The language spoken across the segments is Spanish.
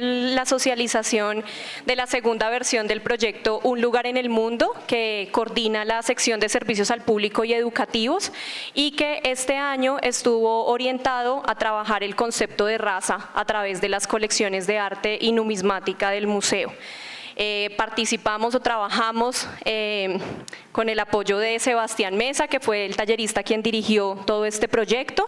la socialización de la segunda versión del proyecto Un Lugar en el Mundo, que coordina la sección de servicios al público y educativos, y que este año estuvo orientado a trabajar el concepto de raza a través de las colecciones de arte y numismática del museo. Participamos o trabajamos con el apoyo de Sebastián Mesa, que fue el tallerista quien dirigió todo este proyecto,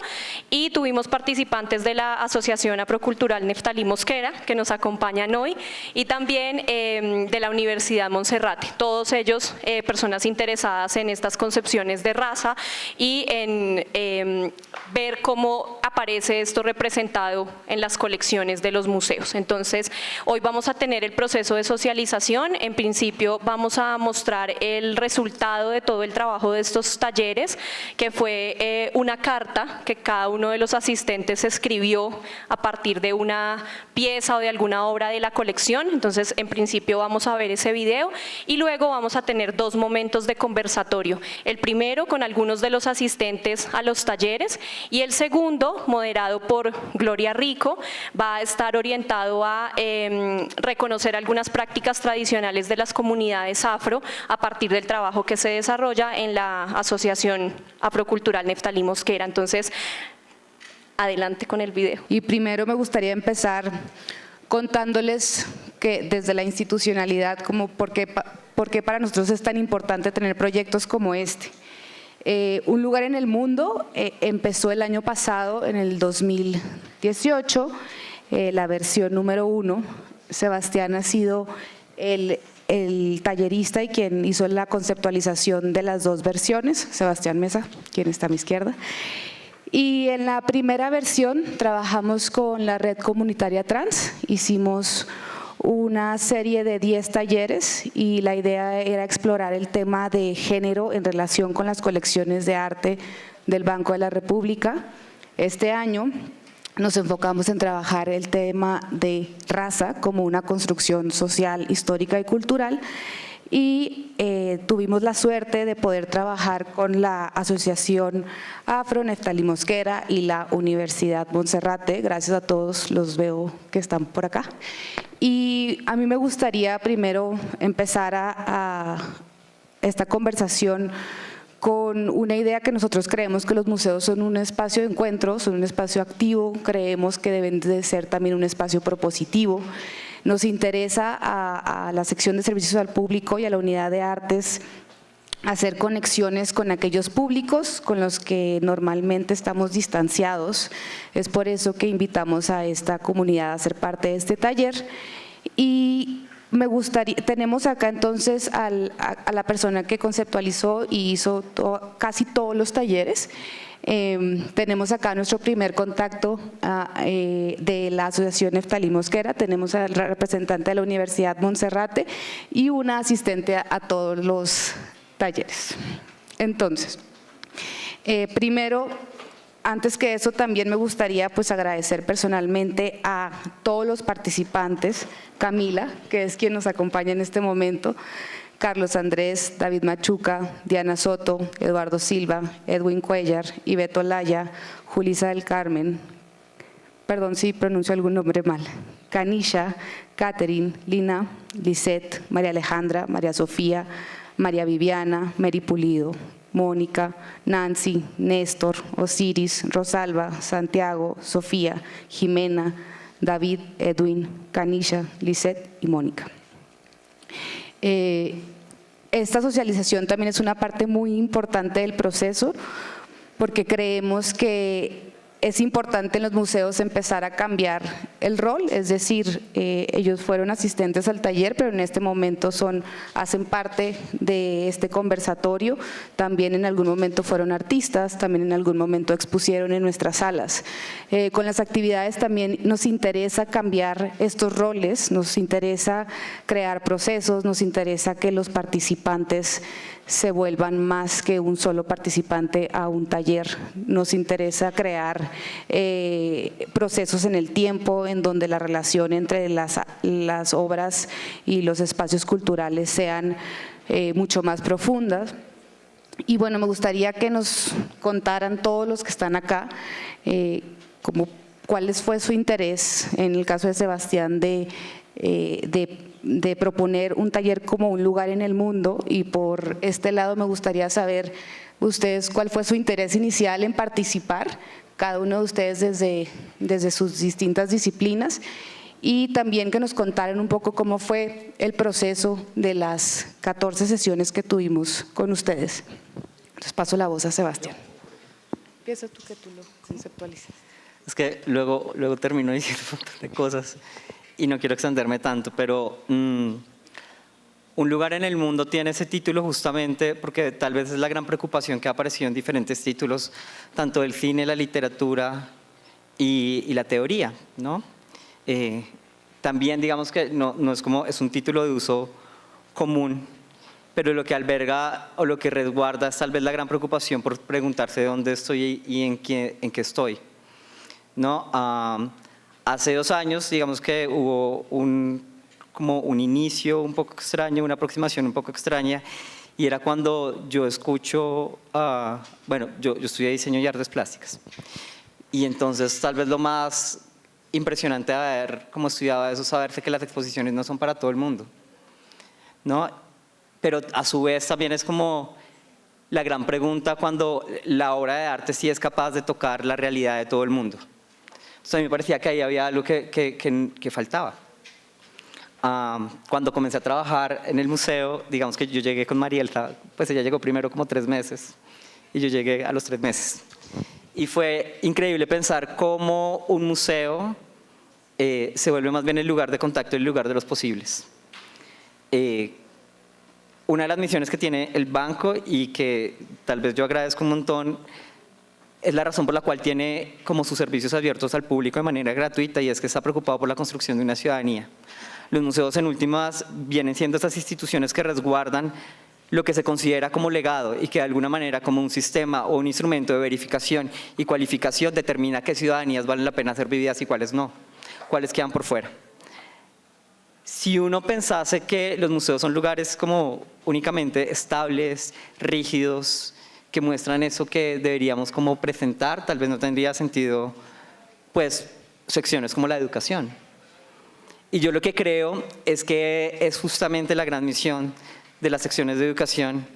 y tuvimos participantes de la Asociación Afrocultural Neftalí Mosquera, que nos acompañan hoy, y también de la Universidad Monserrate, todos ellos personas interesadas en estas concepciones de raza y en ver cómo aparece esto representado en las colecciones de los museos. Entonces, hoy vamos a tener el proceso de socialización. En principio vamos a mostrar el resultado de todo el trabajo de estos talleres, que fue una carta que cada uno de los asistentes escribió a partir de una pieza o de alguna obra de la colección. Entonces, en principio vamos a ver ese video y luego vamos a tener dos momentos de conversatorio. El primero con algunos de los asistentes a los talleres y el segundo, moderado por Gloria Rico, va a estar orientado a reconocer algunas prácticas tradicionales de las comunidades afro a partir del trabajo que se desarrolla en la Asociación Afrocultural Neftalí Mosquera. Entonces, adelante con el video. Y primero me gustaría empezar contándoles que desde la institucionalidad, como por qué para nosotros es tan importante tener proyectos como este. Un Lugar en el Mundo empezó el año pasado, en el 2018, la versión número 1. Sebastián ha sido el tallerista y quien hizo la conceptualización de las dos versiones, Sebastián Mesa, quien está a mi izquierda. Y en la primera versión trabajamos con la Red Comunitaria Trans, hicimos una serie de 10 talleres y la idea era explorar el tema de género en relación con las colecciones de arte del Banco de la República. Este año nos enfocamos en trabajar el tema de raza como una construcción social, histórica y cultural, y tuvimos la suerte de poder trabajar con la Asociación Afro Neftalí Mosquera y la Universidad Monserrate. Gracias a todos, los veo que están por acá. Y a mí me gustaría primero empezar a esta conversación con una idea que nosotros creemos que los museos son un espacio de encuentro, son un espacio activo, creemos que deben de ser también un espacio propositivo. Nos interesa a la sección de servicios al público y a la unidad de artes hacer conexiones con aquellos públicos con los que normalmente estamos distanciados. Es por eso que invitamos a esta comunidad a ser parte de este taller. Y me gustaría, tenemos acá entonces a la persona que conceptualizó y hizo casi todos los talleres. Tenemos acá nuestro primer contacto de la Asociación Neftalí Mosquera, tenemos al representante de la Universidad Monserrate y una asistente a todos los talleres. Entonces, primero, antes que eso, también me gustaría pues agradecer personalmente a todos los participantes, Camila, que es quien nos acompaña en este momento, Carlos Andrés, David Machuca, Diana Soto, Eduardo Silva, Edwin Cuellar, Ibeto Laya, Julisa del Carmen, perdón si pronuncio algún nombre mal, Canisha, Catherine, Lina, Lisette, María Alejandra, María Sofía, María Viviana, Mary Pulido, Mónica, Nancy, Néstor, Osiris, Rosalba, Santiago, Sofía, Jimena, David, Edwin, Canisha, Lisette y Mónica. Esta socialización también es una parte muy importante del proceso porque creemos que es importante en los museos empezar a cambiar el rol, es decir, ellos fueron asistentes al taller, pero en este momento hacen parte de este conversatorio, también en algún momento fueron artistas, también en algún momento expusieron en nuestras salas. Con las actividades también nos interesa cambiar estos roles, nos interesa crear procesos, nos interesa que los participantes se vuelvan más que un solo participante a un taller. Nos interesa crear procesos en el tiempo en donde la relación entre las obras y los espacios culturales sean mucho más profundas. Y bueno, me gustaría que nos contaran todos los que están acá, como cuál fue su interés, en el caso de Sebastián, de proponer un taller como un lugar en el mundo, y por este lado me gustaría saber ustedes cuál fue su interés inicial en participar, cada uno de ustedes desde sus distintas disciplinas, y también que nos contaran un poco cómo fue el proceso de las 14 sesiones que tuvimos con ustedes. Entonces paso la voz a Sebastián. Empieza tú, que tú lo conceptualices. Es que luego termino diciendo un montón de cosas y no quiero extenderme tanto, pero Un lugar en el mundo tiene ese título justamente porque tal vez es la gran preocupación que ha aparecido en diferentes títulos, tanto del cine, la literatura y la teoría, ¿no? También digamos que no es como, es un título de uso común, pero lo que alberga o lo que resguarda es tal vez la gran preocupación por preguntarse dónde estoy y en qué estoy, ¿no? Hace 2 años, digamos que hubo como un inicio un poco extraño, una aproximación un poco extraña, y era cuando yo escucho, bueno, yo estudié diseño y artes plásticas, y entonces tal vez lo más impresionante de haber como estudiado eso es saberse que las exposiciones no son para todo el mundo, ¿no? Pero a su vez también es como la gran pregunta cuando la obra de arte sí es capaz de tocar la realidad de todo el mundo. Entonces a mí me parecía que ahí había algo que faltaba. Cuando comencé a trabajar en el museo, digamos que yo llegué con Marielta, pues ella llegó primero como 3 meses y yo llegué a los 3 meses. Y fue increíble pensar cómo un museo se vuelve más bien el lugar de contacto y el lugar de los posibles. Una de las misiones que tiene el banco y que tal vez yo agradezco un montón es la razón por la cual tiene como sus servicios abiertos al público de manera gratuita, y es que está preocupado por la construcción de una ciudadanía. Los museos en últimas vienen siendo esas instituciones que resguardan lo que se considera como legado y que de alguna manera como un sistema o un instrumento de verificación y cualificación determina qué ciudadanías valen la pena ser vividas y cuáles no, cuáles quedan por fuera. Si uno pensase que los museos son lugares como únicamente estables, rígidos, que muestran eso que deberíamos como presentar, tal vez no tendría sentido pues secciones como la educación. Y yo lo que creo es que es justamente la gran misión de las secciones de educación,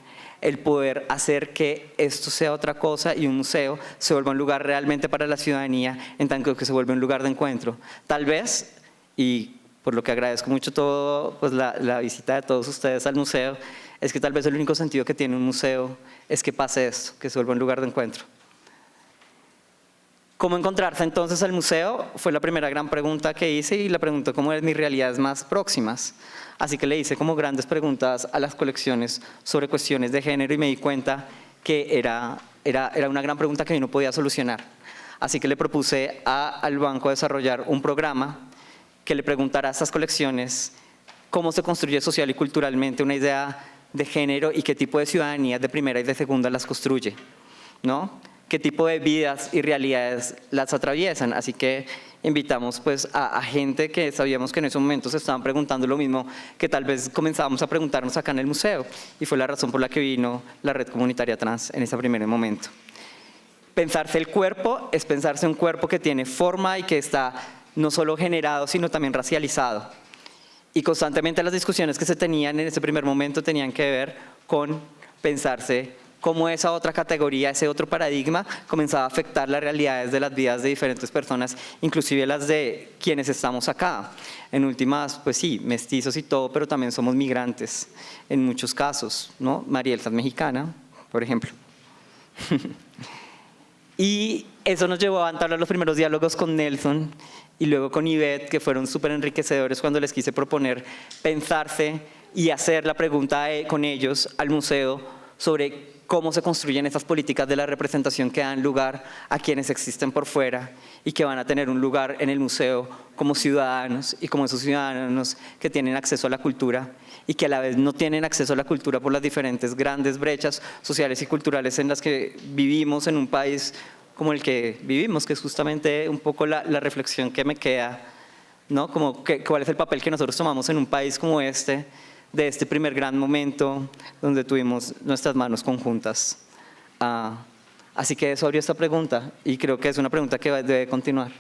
el poder hacer que esto sea otra cosa y un museo se vuelva un lugar realmente para la ciudadanía, en tanto que se vuelve un lugar de encuentro. Tal vez, y por lo que agradezco mucho todo, pues la visita de todos ustedes al museo, es que tal vez el único sentido que tiene un museo es que pase esto, que se vuelva un lugar de encuentro. ¿Cómo encontrarse entonces al museo? Fue la primera gran pregunta que hice, y la preguntó cómo eran mis realidades más próximas. Así que le hice como grandes preguntas a las colecciones sobre cuestiones de género y me di cuenta que era una gran pregunta que yo no podía solucionar. Así que le propuse al banco desarrollar un programa que le preguntara a estas colecciones cómo se construye social y culturalmente una idea de género y qué tipo de ciudadanías de primera y de segunda las construye, ¿no? Qué tipo de vidas y realidades las atraviesan. Así que invitamos pues a gente que sabíamos que en ese momento se estaban preguntando lo mismo que tal vez comenzábamos a preguntarnos acá en el museo, y fue la razón por la que vino la Red Comunitaria Trans en ese primer momento. Pensarse el cuerpo es pensarse un cuerpo que tiene forma y que está no solo generado sino también racializado, y constantemente las discusiones que se tenían en ese primer momento tenían que ver con pensarse cómo esa otra categoría, ese otro paradigma comenzaba a afectar las realidades de las vidas de diferentes personas, inclusive las de quienes estamos acá. En últimas, pues sí, mestizos y todo, pero también somos migrantes en muchos casos, ¿no? Marielta es mexicana, por ejemplo. Y eso nos llevó a entablar los primeros diálogos con Nelson y luego con Ivette, que fueron súper enriquecedores cuando les quise proponer pensarse y hacer la pregunta con ellos al museo sobre cómo se construyen esas políticas de la representación que dan lugar a quienes existen por fuera y que van a tener un lugar en el museo como ciudadanos, y como esos ciudadanos que tienen acceso a la cultura y que a la vez no tienen acceso a la cultura por las diferentes grandes brechas sociales y culturales en las que vivimos en un país como el que vivimos, que es justamente un poco la reflexión que me queda, ¿no? Como cuál es el papel que nosotros tomamos en un país como este, de este primer gran momento donde tuvimos nuestras manos conjuntas. Así que eso abrió esta pregunta, y creo que es una pregunta que debe continuar.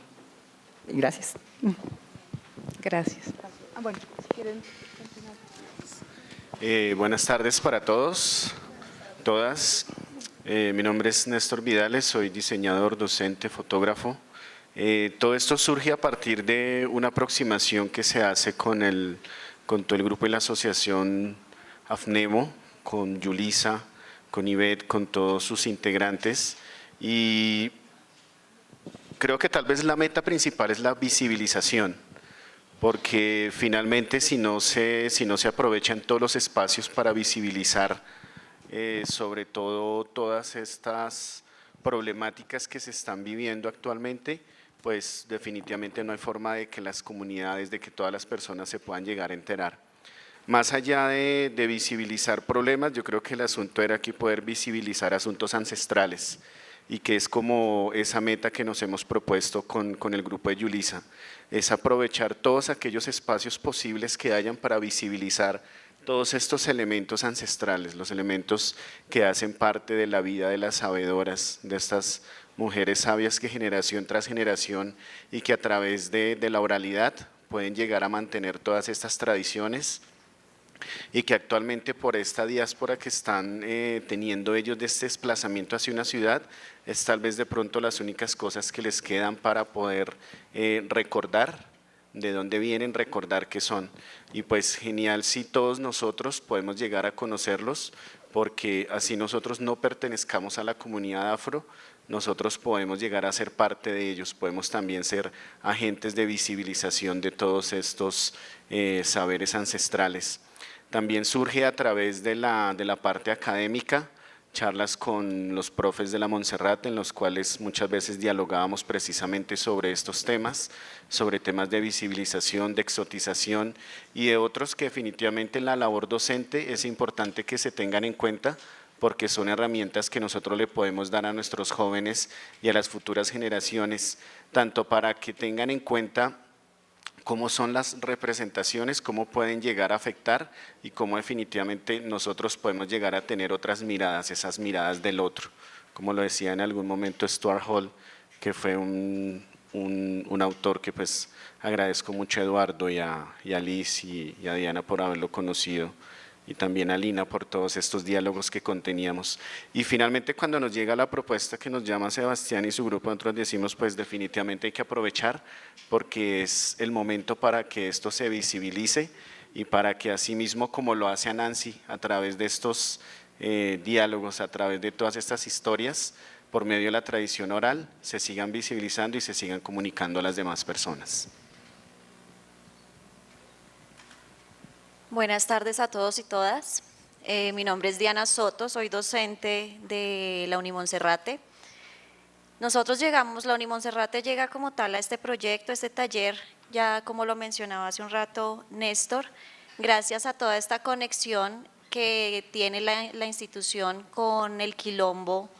Y gracias. Gracias. Bueno, si quieren continuar. Buenas tardes para todos, todas. Mi nombre es Néstor Vidales, soy diseñador, docente, fotógrafo. Todo esto surge a partir de una aproximación que se hace con todo el grupo y la asociación AFNEMO, con Yulisa, con Ivette, con todos sus integrantes. Y creo que tal vez la meta principal es la visibilización, porque finalmente si no se aprovechan todos los espacios para visibilizar sobre todo todas estas problemáticas que se están viviendo actualmente, pues definitivamente no hay forma de que las comunidades, de que todas las personas se puedan llegar a enterar. Más allá de visibilizar problemas, yo creo que el asunto era aquí poder visibilizar asuntos ancestrales, y que es como esa meta que nos hemos propuesto con el grupo de Yulisa, es aprovechar todos aquellos espacios posibles que hayan para visibilizar todos estos elementos ancestrales, los elementos que hacen parte de la vida de las sabedoras, de estas mujeres sabias que generación tras generación y que a través de la oralidad pueden llegar a mantener todas estas tradiciones, y que actualmente por esta diáspora que están teniendo ellos de este desplazamiento hacia una ciudad, es tal vez de pronto las únicas cosas que les quedan para poder recordar de dónde vienen, recordar qué son. Y pues genial si todos nosotros podemos llegar a conocerlos, porque así nosotros no pertenezcamos a la comunidad afro, nosotros podemos llegar a ser parte de ellos, podemos también ser agentes de visibilización de todos estos saberes ancestrales. También surge a través de la parte académica, charlas con los profes de la Monserrate, en los cuales muchas veces dialogábamos precisamente sobre estos temas, sobre temas de visibilización, de exotización y de otros que definitivamente en la labor docente es importante que se tengan en cuenta, porque son herramientas que nosotros le podemos dar a nuestros jóvenes y a las futuras generaciones, tanto para que tengan en cuenta cómo son las representaciones, cómo pueden llegar a afectar y cómo definitivamente nosotros podemos llegar a tener otras miradas, esas miradas del otro. Como lo decía en algún momento Stuart Hall, que fue un autor que pues agradezco mucho a Eduardo y a Liz y a Diana por haberlo conocido, y también a Lina por todos estos diálogos que conteníamos. Y finalmente cuando nos llega la propuesta que nos llama Sebastián y su grupo, nosotros decimos pues definitivamente hay que aprovechar, porque es el momento para que esto se visibilice y para que así mismo como lo hace Anansi a través de estos diálogos, a través de todas estas historias, por medio de la tradición oral, se sigan visibilizando y se sigan comunicando a las demás personas. Buenas tardes a todos y todas. Mi nombre es Diana Soto, soy docente de la Unimonserrate. Nosotros llegamos, la Unimonserrate llega como tal a este proyecto, este taller, ya como lo mencionaba hace un rato Néstor, gracias a toda esta conexión que tiene la institución con el Quilombo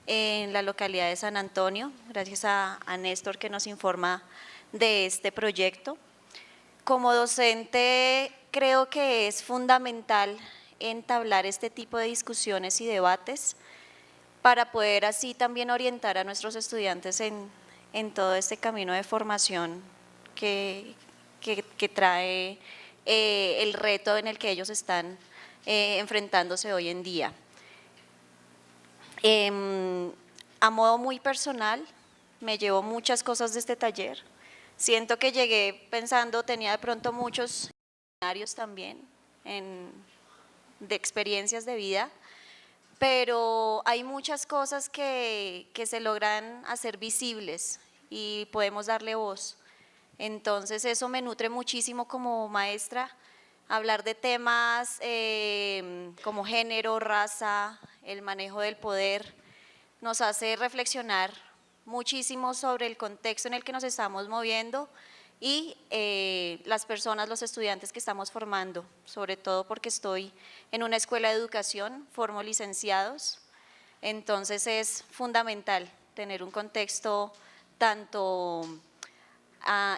en la localidad de San Antonio, gracias a Néstor que nos informa de este proyecto. Como docente creo que es fundamental entablar este tipo de discusiones y debates para poder así también orientar a nuestros estudiantes en todo este camino de formación que trae el reto en el que ellos están enfrentándose hoy en día. A modo muy personal, me llevo muchas cosas de este taller. Siento que llegué pensando, tenía de pronto muchos escenarios también de experiencias de vida, pero hay muchas cosas que se logran hacer visibles y podemos darle voz. Entonces eso me nutre muchísimo como maestra, hablar de temas como género, raza, el manejo del poder, nos hace reflexionar muchísimo sobre el contexto en el que nos estamos moviendo y las personas, los estudiantes que estamos formando, sobre todo porque estoy en una escuela de educación, formo licenciados, entonces es fundamental tener un contexto tanto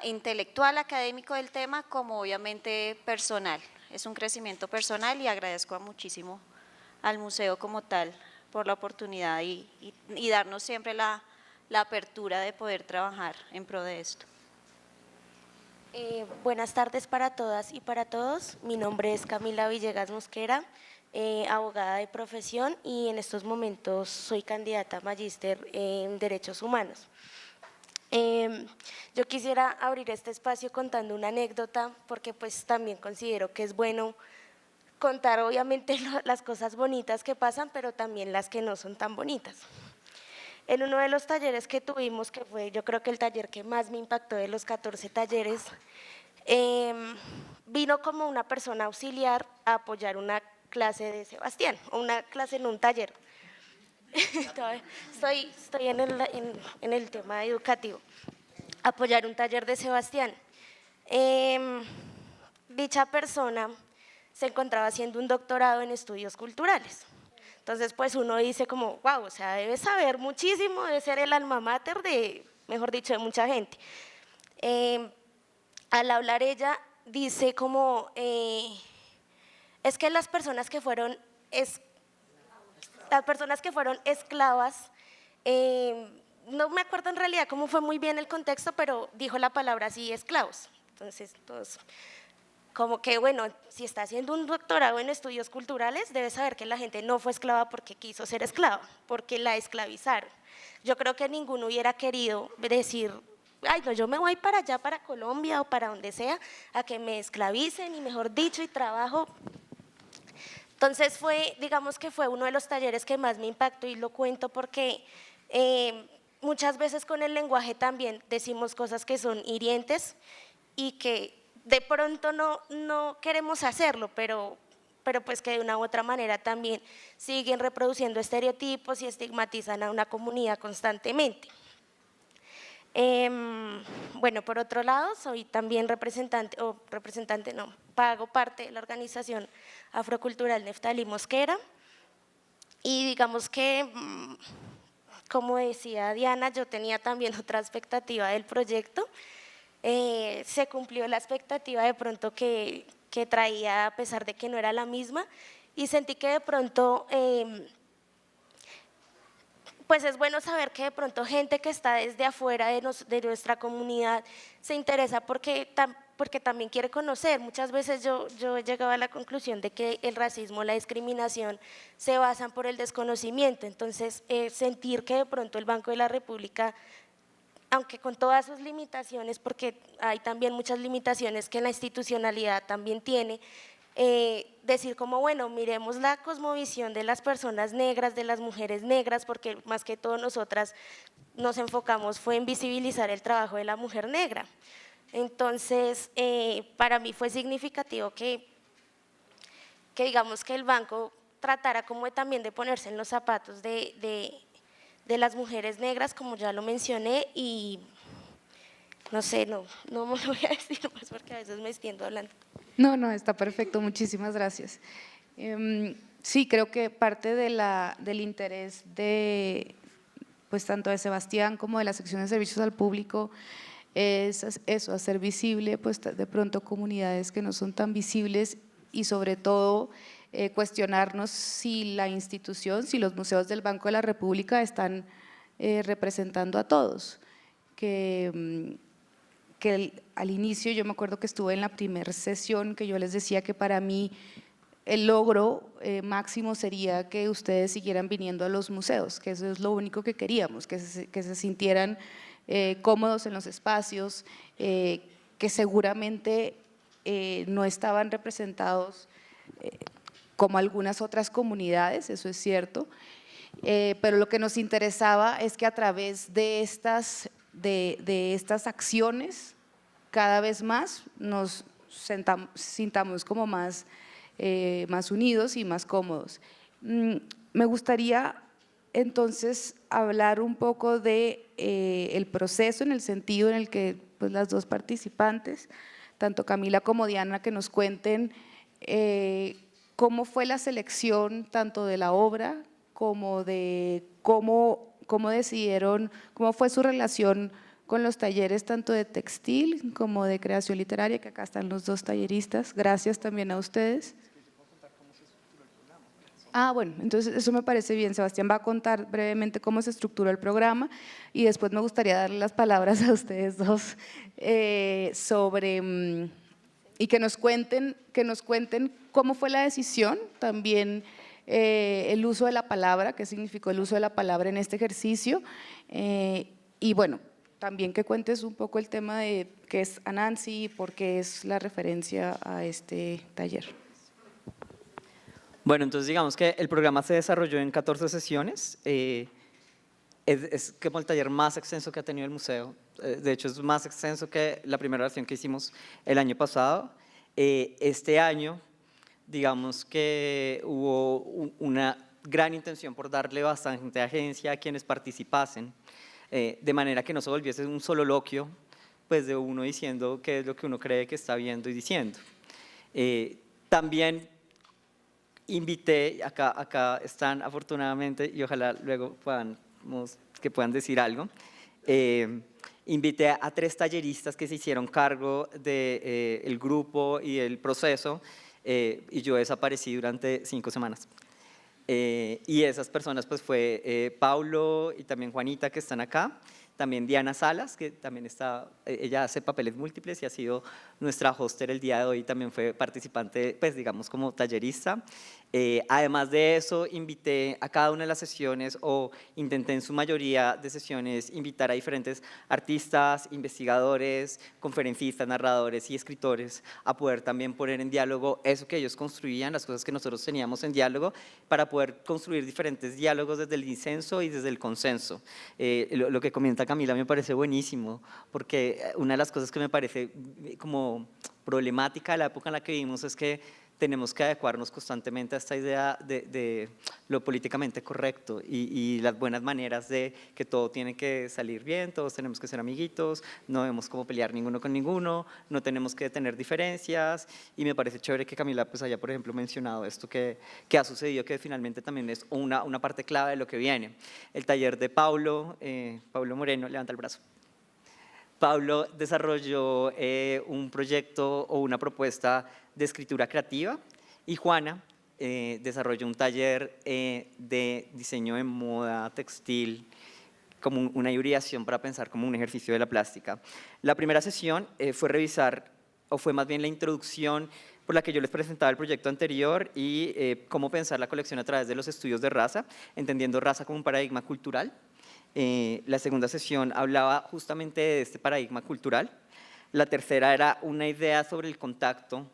intelectual, académico del tema, como obviamente personal. Es un crecimiento personal y agradezco muchísimo al museo como tal por la oportunidad y darnos siempre la apertura de poder trabajar en pro de esto. Buenas tardes para todas y para todos. Mi nombre es Camila Villegas Mosquera, abogada de profesión y en estos momentos soy candidata a magíster en Derechos Humanos. Yo quisiera abrir este espacio contando una anécdota porque pues también considero que es bueno contar obviamente las cosas bonitas que pasan, pero también las que no son tan bonitas. En uno de los talleres que tuvimos, que fue yo creo que el taller que más me impactó de los 14 talleres, vino como una persona auxiliar a apoyar una clase de Sebastián, o una clase en un taller. Estoy en el tema educativo, apoyar un taller de Sebastián. Dicha persona se encontraba haciendo un doctorado en estudios culturales. Entonces, pues uno dice como, wow, o sea, debe saber muchísimo, debe ser el alma mater de, mejor dicho, de mucha gente. Al hablar ella, dice como, es que las personas que fueron esclavas, no me acuerdo en realidad cómo fue muy bien el contexto, pero dijo la palabra así, esclavos. Entonces, todos… como que, bueno, si está haciendo un doctorado en estudios culturales, debe saber que la gente no fue esclava porque quiso ser esclava, porque la esclavizaron. Yo creo que ninguno hubiera querido decir, ay, no, yo me voy para allá, para Colombia o para donde sea, a que me esclavicen y mejor dicho, y trabajo. Entonces digamos que fue uno de los talleres que más me impactó y lo cuento porque muchas veces con el lenguaje también decimos cosas que son hirientes y que de pronto no queremos hacerlo, pero pues que de una u otra manera también siguen reproduciendo estereotipos y estigmatizan a una comunidad constantemente. Bueno, por otro lado, soy también pago parte de la organización afrocultural Neftalí Mosquera y digamos que, como decía Diana, yo tenía también otra expectativa del proyecto. Se cumplió la expectativa de pronto que traía, a pesar de que no era la misma, y sentí que de pronto, pues es bueno saber que de pronto gente que está desde afuera de nuestra comunidad se interesa porque también quiere conocer. Muchas veces yo he llegado a la conclusión de que el racismo, la discriminación se basan por el desconocimiento, entonces sentir que de pronto el Banco de la República, aunque con todas sus limitaciones, porque hay también muchas limitaciones que la institucionalidad también tiene, decir como, bueno, miremos la cosmovisión de las personas negras, de las mujeres negras, porque más que todo nosotras nos enfocamos fue en visibilizar el trabajo de la mujer negra. Entonces, para mí fue significativo que digamos que el banco tratara como también de ponerse en los zapatos de las mujeres negras, como ya lo mencioné, y no sé, no me voy a decir más porque a veces me extiendo hablando. No, está perfecto, muchísimas gracias. Sí, creo que parte del interés de, pues tanto de Sebastián como de la sección de servicios al público es eso, hacer visible pues de pronto comunidades que no son tan visibles y sobre todo cuestionarnos si la institución, si los museos del Banco de la República están representando a todos, que al inicio yo me acuerdo que estuve en la primera sesión que yo les decía que para mí el logro máximo sería que ustedes siguieran viniendo a los museos, que eso es lo único que queríamos, que se sintieran cómodos en los espacios, que seguramente no estaban representados como algunas otras comunidades, eso es cierto, pero lo que nos interesaba es que a través de estas acciones cada vez más nos sintamos como más unidos y más cómodos. Me gustaría entonces hablar un poco de el proceso en el sentido en el que pues, las dos participantes, tanto Camila como Diana, que nos cuenten cómo fue la selección tanto de la obra como de cómo decidieron, cómo fue su relación con los talleres tanto de textil como de creación literaria, que acá están los dos talleristas. Gracias también a ustedes. Bueno, entonces eso me parece bien. Sebastián va a contar brevemente cómo se estructuró el programa y después me gustaría darle las palabras a ustedes dos sobre y que nos cuenten cómo fue la decisión, también el uso de la palabra, qué significó el uso de la palabra en este ejercicio y bueno, también que cuentes un poco el tema de qué es Anansi y por qué es la referencia a este taller. Bueno, entonces digamos que el programa se desarrolló en 14 sesiones. Es como el taller más extenso que ha tenido el museo. De hecho, es más extenso que la primera versión que hicimos el año pasado. Este año, digamos que hubo una gran intención por darle bastante agencia a quienes participasen, de manera que no se volviese un sololoquio, pues de uno diciendo qué es lo que uno cree que está viendo y diciendo. También invité, acá están afortunadamente y ojalá luego puedan decir algo, invité a 3 talleristas que se hicieron cargo del grupo y el proceso y yo desaparecí durante 5 semanas. Y esas personas pues fue Paulo y también Juanita que están acá, también Diana Salas, que también ella hace papeles múltiples y ha sido nuestra hoster el día de hoy, también fue participante, pues digamos como tallerista. Además de eso, invité a cada una de las sesiones, o intenté en su mayoría de sesiones, invitar a diferentes artistas, investigadores, conferencistas, narradores y escritores a poder también poner en diálogo eso que ellos construían, las cosas que nosotros teníamos en diálogo, para poder construir diferentes diálogos desde el disenso y desde el consenso. Lo que comenta Camila me parece buenísimo, porque una de las cosas que me parece como problemática de la época en la que vivimos es que tenemos que adecuarnos constantemente a esta idea de lo políticamente correcto y las buenas maneras de que todo tiene que salir bien, todos tenemos que ser amiguitos, no debemos como pelear ninguno con ninguno, no tenemos que tener diferencias, y me parece chévere que Camila pues haya, por ejemplo, mencionado esto que ha sucedido, que finalmente también es una parte clave de lo que viene. El taller de Paulo Moreno, levanta el brazo. Pablo desarrolló un proyecto o una propuesta de escritura creativa y Juana desarrolló un taller de diseño de moda textil, como una hibridación para pensar como un ejercicio de la plástica. La primera sesión fue revisar, o fue más bien la introducción por la que yo les presentaba el proyecto anterior y cómo pensar la colección a través de los estudios de raza, entendiendo raza como un paradigma cultural. La segunda sesión hablaba justamente de este paradigma cultural. La tercera era una idea sobre el contacto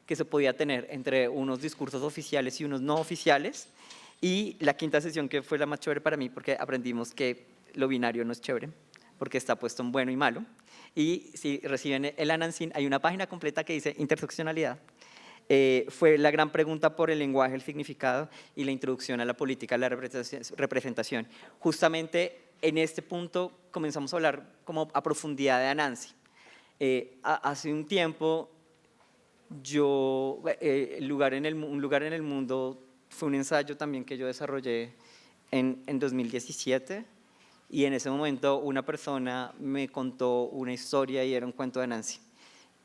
que se podía tener entre unos discursos oficiales y unos no oficiales. Y la quinta sesión, que fue la más chévere para mí, porque aprendimos que lo binario no es chévere, porque está puesto en bueno y malo. Y si reciben el Anansi, hay una página completa que dice interseccionalidad. Fue la gran pregunta por el lenguaje, el significado y la introducción a la política de la representación. Justamente en este punto comenzamos a hablar como a profundidad de Anansi. Hace un tiempo, un lugar en el mundo fue un ensayo también que yo desarrollé en 2017, y en ese momento una persona me contó una historia y era un cuento de Anansi.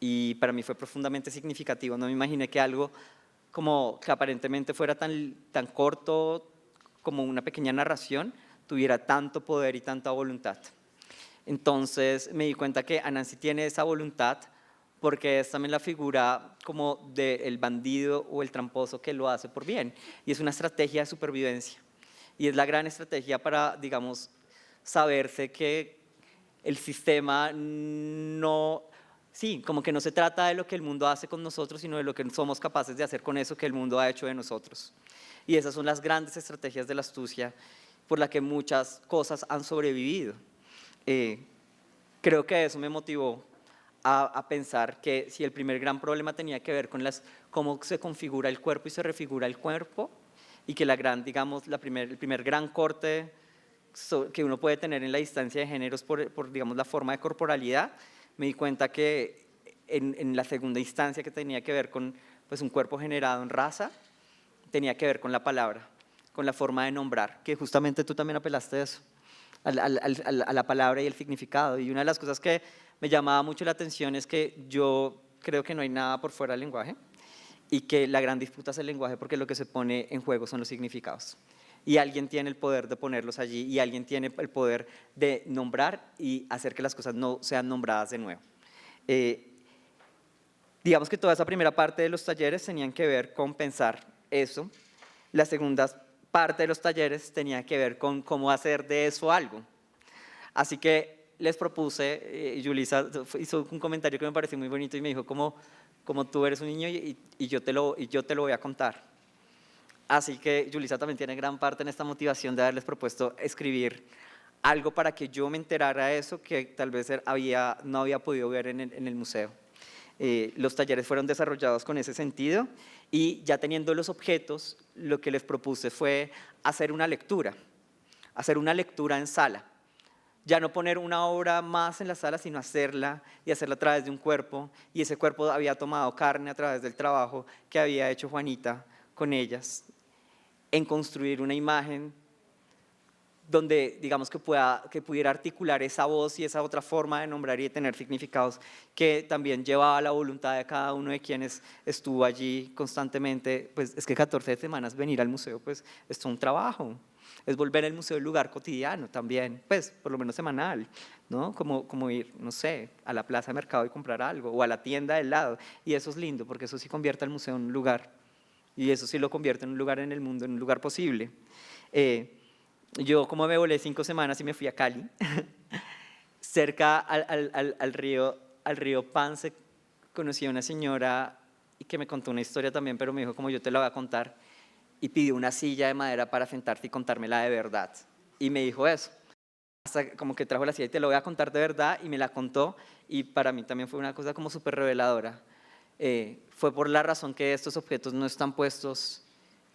Y para mí fue profundamente significativo. No me imaginé que algo como que aparentemente fuera tan corto como una pequeña narración tuviera tanto poder y tanta voluntad. Entonces me di cuenta que Anansi tiene esa voluntad porque es también la figura como del bandido o el tramposo que lo hace por bien, y es una estrategia de supervivencia, y es la gran estrategia para, digamos, saberse que el sistema como que no se trata de lo que el mundo hace con nosotros, sino de lo que somos capaces de hacer con eso que el mundo ha hecho de nosotros. Y esas son las grandes estrategias de la astucia por la que muchas cosas han sobrevivido. Creo que eso me motivó a pensar que si el primer gran problema tenía que ver con cómo se configura el cuerpo y se refigura el cuerpo, y que el primer gran corte que uno puede tener en la distancia de géneros por digamos, la forma de corporalidad, me di cuenta que en la segunda instancia, que tenía que ver con pues, un cuerpo generado en raza, tenía que ver con la palabra, con la forma de nombrar, que justamente tú también apelaste a eso, a la palabra y el significado. Y una de las cosas que me llamaba mucho la atención es que yo creo que no hay nada por fuera del lenguaje, y que la gran disputa es el lenguaje porque lo que se pone en juego son los significados. Y alguien tiene el poder de ponerlos allí y alguien tiene el poder de nombrar y hacer que las cosas no sean nombradas de nuevo. Digamos que toda esa primera parte de los talleres tenían que ver con pensar eso. La segunda parte de los talleres tenía que ver con cómo hacer de eso algo. Así que les propuse, Yulisa hizo un comentario que me pareció muy bonito y me dijo como tú eres un niño y yo te lo voy a contar. Así que Yulisa también tiene gran parte en esta motivación de haberles propuesto escribir algo para que yo me enterara de eso que tal vez no había podido ver en el museo. Los talleres fueron desarrollados con ese sentido y ya teniendo los objetos, lo que les propuse fue hacer una lectura en sala. Ya no poner una obra más en la sala, sino hacerla y hacerla a través de un cuerpo, y ese cuerpo había tomado carne a través del trabajo que había hecho Juanita con ellas, en construir una imagen donde, digamos, que pudiera articular esa voz y esa otra forma de nombrar y de tener significados que también llevaba la voluntad de cada uno de quienes estuvo allí constantemente. Pues es que 14 semanas venir al museo, pues es un trabajo. Es volver al museo un lugar cotidiano también, pues por lo menos semanal, ¿no? Como ir, no sé, a la plaza de mercado y comprar algo, o a la tienda del lado, y eso es lindo, porque eso sí convierte al museo en un lugar, y eso sí lo convierte en un lugar en el mundo, en un lugar posible. Yo como me volé 5 semanas y me fui a Cali, cerca al río Pance, conocí a una señora y que me contó una historia también, pero me dijo como yo te la voy a contar, y pidió una silla de madera para sentarse y contármela de verdad. Y me dijo eso. Hasta como que trajo la silla y te lo voy a contar de verdad, y me la contó, y para mí también fue una cosa como súper reveladora. Fue por la razón que estos objetos no están puestos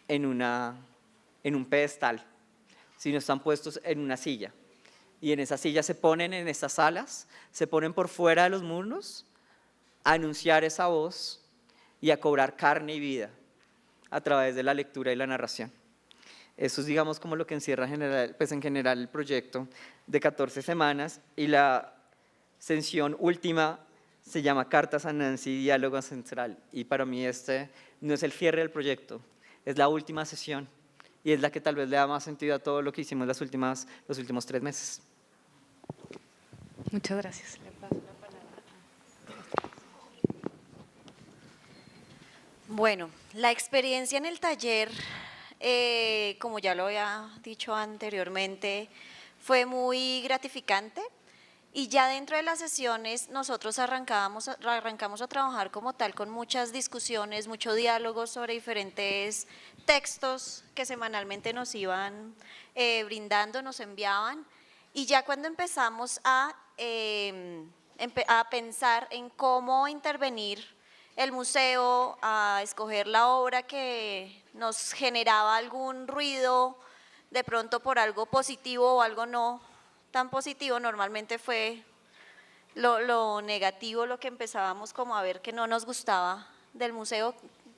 en un pedestal, sino están puestos en una silla. Y en esa silla se ponen en estas salas, se ponen por fuera de los muros a anunciar esa voz y a cobrar carne y vida a través de la lectura y la narración. Eso es, digamos, como lo que encierra en general el proyecto de 14 semanas, y la sesión última se llama Cartas a Nancy, Diálogo Ancestral, y para mí este no es el cierre del proyecto, es la última sesión, y es la que tal vez le da más sentido a todo lo que hicimos los últimos 3 meses. Muchas gracias. Bueno, la experiencia en el taller, como ya lo había dicho anteriormente, fue muy gratificante, y ya dentro de las sesiones nosotros arrancamos a trabajar como tal con muchas discusiones, mucho diálogo sobre diferentes textos que semanalmente nos iban brindando, nos enviaban, y ya cuando empezamos a pensar en cómo intervenir el museo, a escoger la obra que nos generaba algún ruido, de pronto por algo positivo o algo no tan positivo, normalmente fue lo negativo, lo que empezábamos como a ver que no nos gustaba del museo,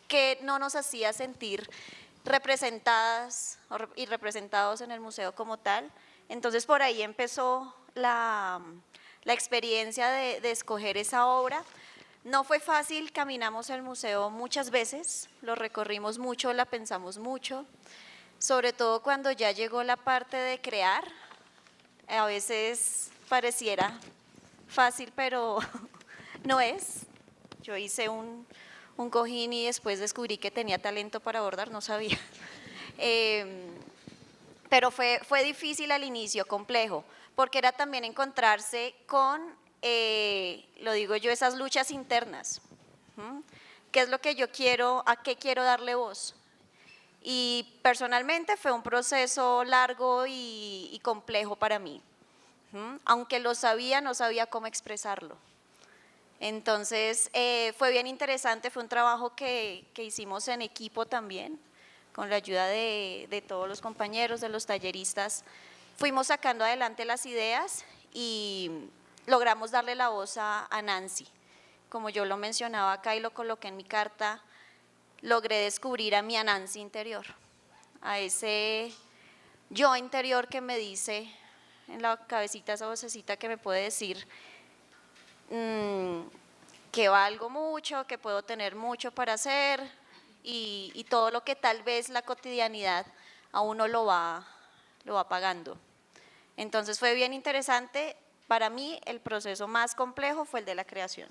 que no nos hacía sentir representadas y representados en el museo como tal. Entonces por ahí empezó la experiencia de escoger esa obra. No fue fácil, caminamos el museo muchas veces, lo recorrimos mucho, la pensamos mucho, sobre todo cuando ya llegó la parte de crear. A veces pareciera fácil, pero no es. Yo hice un cojín y después descubrí que tenía talento para bordar, no sabía. Pero fue difícil al inicio, complejo, porque era también encontrarse con, lo digo yo, esas luchas internas. ¿Qué es lo que yo quiero? ¿A qué quiero darle voz? Y personalmente fue un proceso largo y complejo para mí. Aunque lo sabía, no sabía cómo expresarlo. Entonces fue bien interesante, fue un trabajo que hicimos en equipo también, con la ayuda de todos los compañeros, de los talleristas. Fuimos sacando adelante las ideas y logramos darle la voz a Nancy. Como yo lo mencionaba acá y lo coloqué en mi carta, logré descubrir a mi Nancy interior, a ese yo interior que me dice en la cabecita, esa vocecita que me puede decir que valgo mucho, que puedo tener mucho para hacer, y todo lo que tal vez la cotidianidad a uno lo va pagando. Entonces fue bien interesante. Para mí el proceso más complejo fue el de la creación,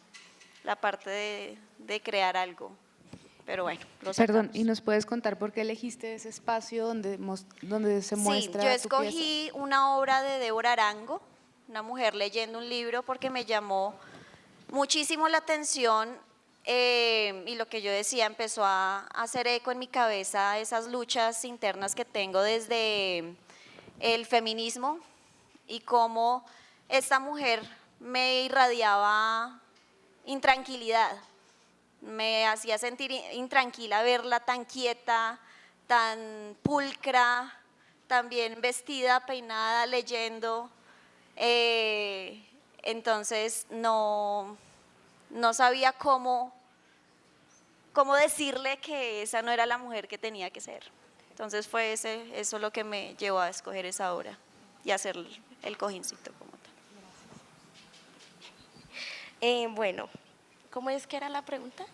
la parte de crear algo. Pero bueno, lo Perdón, sacamos. ¿y nos puedes contar por qué elegiste ese espacio donde se muestra Sí, yo tu escogí una obra de Débora Arango, una mujer leyendo un libro, porque me llamó muchísimo la atención y lo que yo decía empezó a hacer eco en mi cabeza, esas luchas internas que tengo desde el feminismo y cómo esta mujer me irradiaba intranquilidad. Me hacía sentir intranquila verla tan quieta, tan pulcra, tan bien vestida, peinada, leyendo. Entonces no sabía cómo decirle que esa no era la mujer que tenía que ser. Entonces fue eso lo que me llevó a escoger esa obra y hacer el cojincito como tal. Bueno, ¿cómo es que era la pregunta?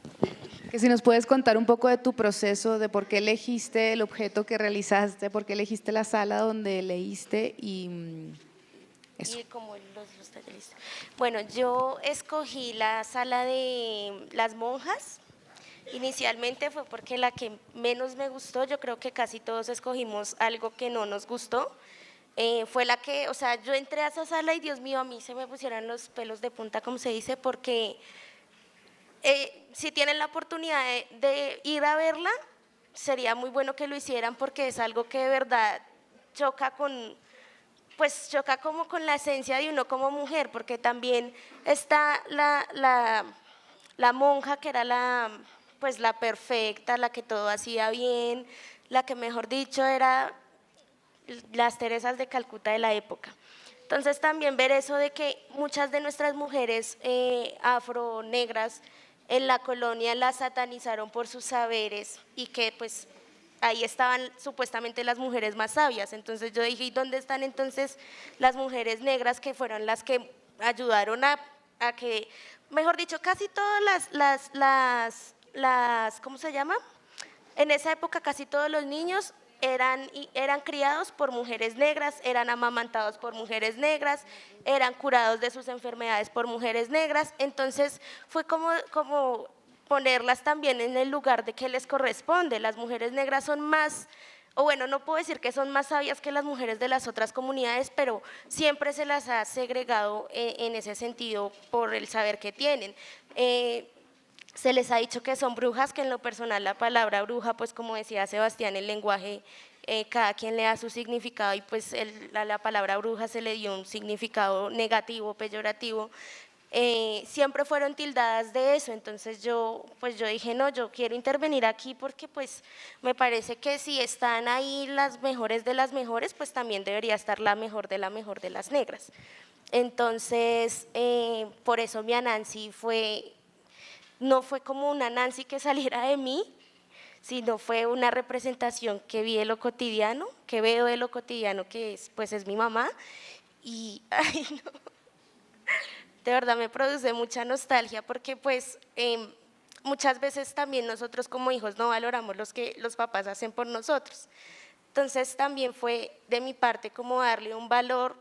Que si nos puedes contar un poco de tu proceso, de por qué elegiste el objeto que realizaste, por qué elegiste la sala donde leíste y eso. Y como los talleres. Bueno, yo escogí la sala de las monjas. Inicialmente fue porque la que menos me gustó, yo creo que casi todos escogimos algo que no nos gustó. Fue la que, o sea, yo entré a esa sala y Dios mío, a mí se me pusieron los pelos de punta, como se dice, porque si tienen la oportunidad de ir a verla, sería muy bueno que lo hicieran porque es algo que de verdad choca como con la esencia de uno como mujer, porque también está la monja que era pues la perfecta, la que todo hacía bien, la que mejor dicho era las Teresas de Calcuta de la época. Entonces también ver eso de que muchas de nuestras mujeres afro-negras en la colonia las satanizaron por sus saberes y que pues ahí estaban supuestamente las mujeres más sabias. Entonces yo dije, ¿y dónde están entonces las mujeres negras que fueron las que ayudaron a que, mejor dicho, casi todas ¿cómo se llama? En esa época casi todos los niños eran criados por mujeres negras, eran amamantados por mujeres negras, eran curados de sus enfermedades por mujeres negras. Entonces fue como ponerlas también en el lugar de que les corresponde. Las mujeres negras son más, o bueno, no puedo decir que son más sabias que las mujeres de las otras comunidades, pero siempre se las ha segregado en ese sentido por el saber que tienen. Se les ha dicho que son brujas, que en lo personal la palabra bruja, pues como decía Sebastián, el lenguaje, cada quien le da su significado y pues la palabra bruja se le dio un significado negativo, peyorativo. Siempre fueron tildadas de eso, entonces yo dije, no, yo quiero intervenir aquí porque pues me parece que si están ahí las mejores de las mejores, pues también debería estar la mejor de las negras. Entonces, por eso mi Anansi no fue como una Nancy que saliera de mí, sino fue una representación que vi de lo cotidiano, que veo de lo cotidiano, que es mi mamá, y ay, no, de verdad me produce mucha nostalgia porque pues muchas veces también nosotros como hijos no valoramos lo que los papás hacen por nosotros. Entonces también fue de mi parte como darle un valor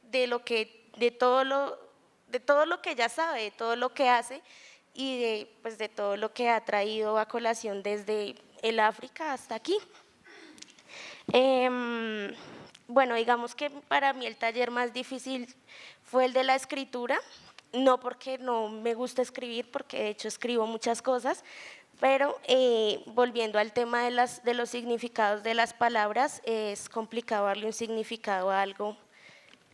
de todo lo que ella sabe, de todo lo que hace, y de todo lo que ha traído a colación desde el África hasta aquí. Bueno, digamos que para mí el taller más difícil fue el de la escritura, no porque no me gusta escribir, porque de hecho escribo muchas cosas, pero volviendo al tema de los significados de las palabras, es complicado darle un significado a algo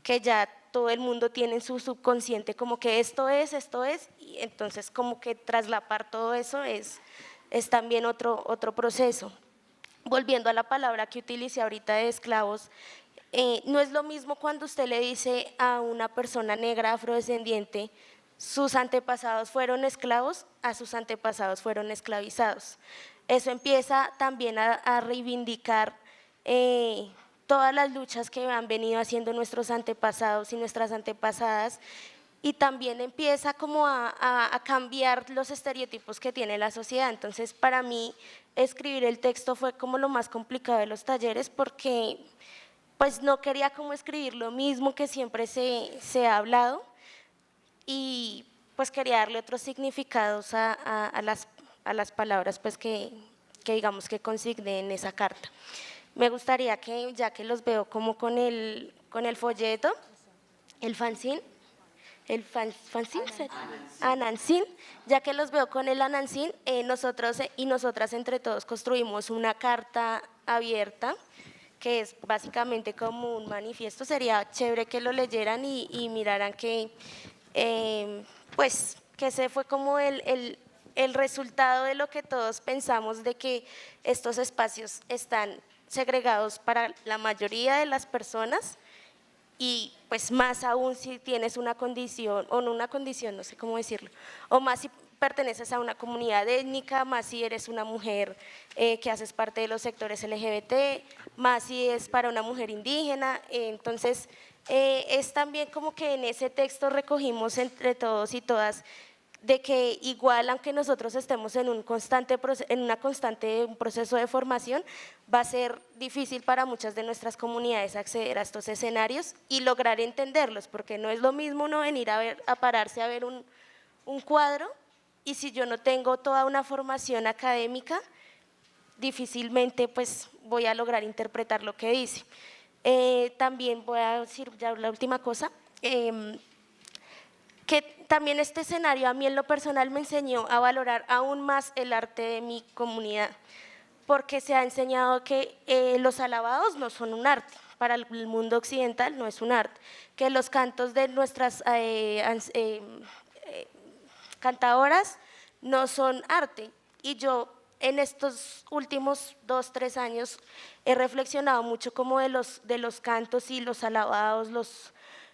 que ya todo el mundo tiene en su subconsciente como que esto es, y entonces como que traslapar todo eso es también otro proceso. Volviendo a la palabra que utilicé ahorita de esclavos, no es lo mismo cuando usted le dice a una persona negra afrodescendiente, sus antepasados fueron esclavos, a sus antepasados fueron esclavizados. Eso empieza también a reivindicar todas las luchas que han venido haciendo nuestros antepasados y nuestras antepasadas, y también empieza como a cambiar los estereotipos que tiene la sociedad. Entonces, para mí, escribir el texto fue como lo más complicado de los talleres porque pues no quería como escribir lo mismo que siempre se ha hablado y pues quería darle otros significados a las palabras pues que digamos que consigné en esa carta. Me gustaría que, ya que los veo como con el folleto, el fanzine, Anansín, ya que los veo con el Anansín, nosotros y nosotras entre todos construimos una carta abierta que es básicamente como un manifiesto. Sería chévere que lo leyeran y miraran que pues que ese fue como el resultado de lo que todos pensamos, de que estos espacios están segregados para la mayoría de las personas y pues más aún si tienes una condición, o no una condición, no sé cómo decirlo, o más si perteneces a una comunidad étnica, más si eres una mujer que haces parte de los sectores LGBT, más si es para una mujer indígena. Entonces es también como que en ese texto recogimos entre todos y todas de que igual aunque nosotros estemos en un constante proceso de formación, va a ser difícil para muchas de nuestras comunidades acceder a estos escenarios y lograr entenderlos, porque no es lo mismo uno venir a pararse a ver un cuadro, y si yo no tengo toda una formación académica, difícilmente pues voy a lograr interpretar lo que dice. También voy a decir ya la última cosa, que también este escenario a mí en lo personal me enseñó a valorar aún más el arte de mi comunidad, porque se ha enseñado que los alabados no son un arte, para el mundo occidental no es un arte, que los cantos de nuestras cantadoras no son arte, y yo en estos últimos 2, 3 años he reflexionado mucho como de los cantos y los alabados,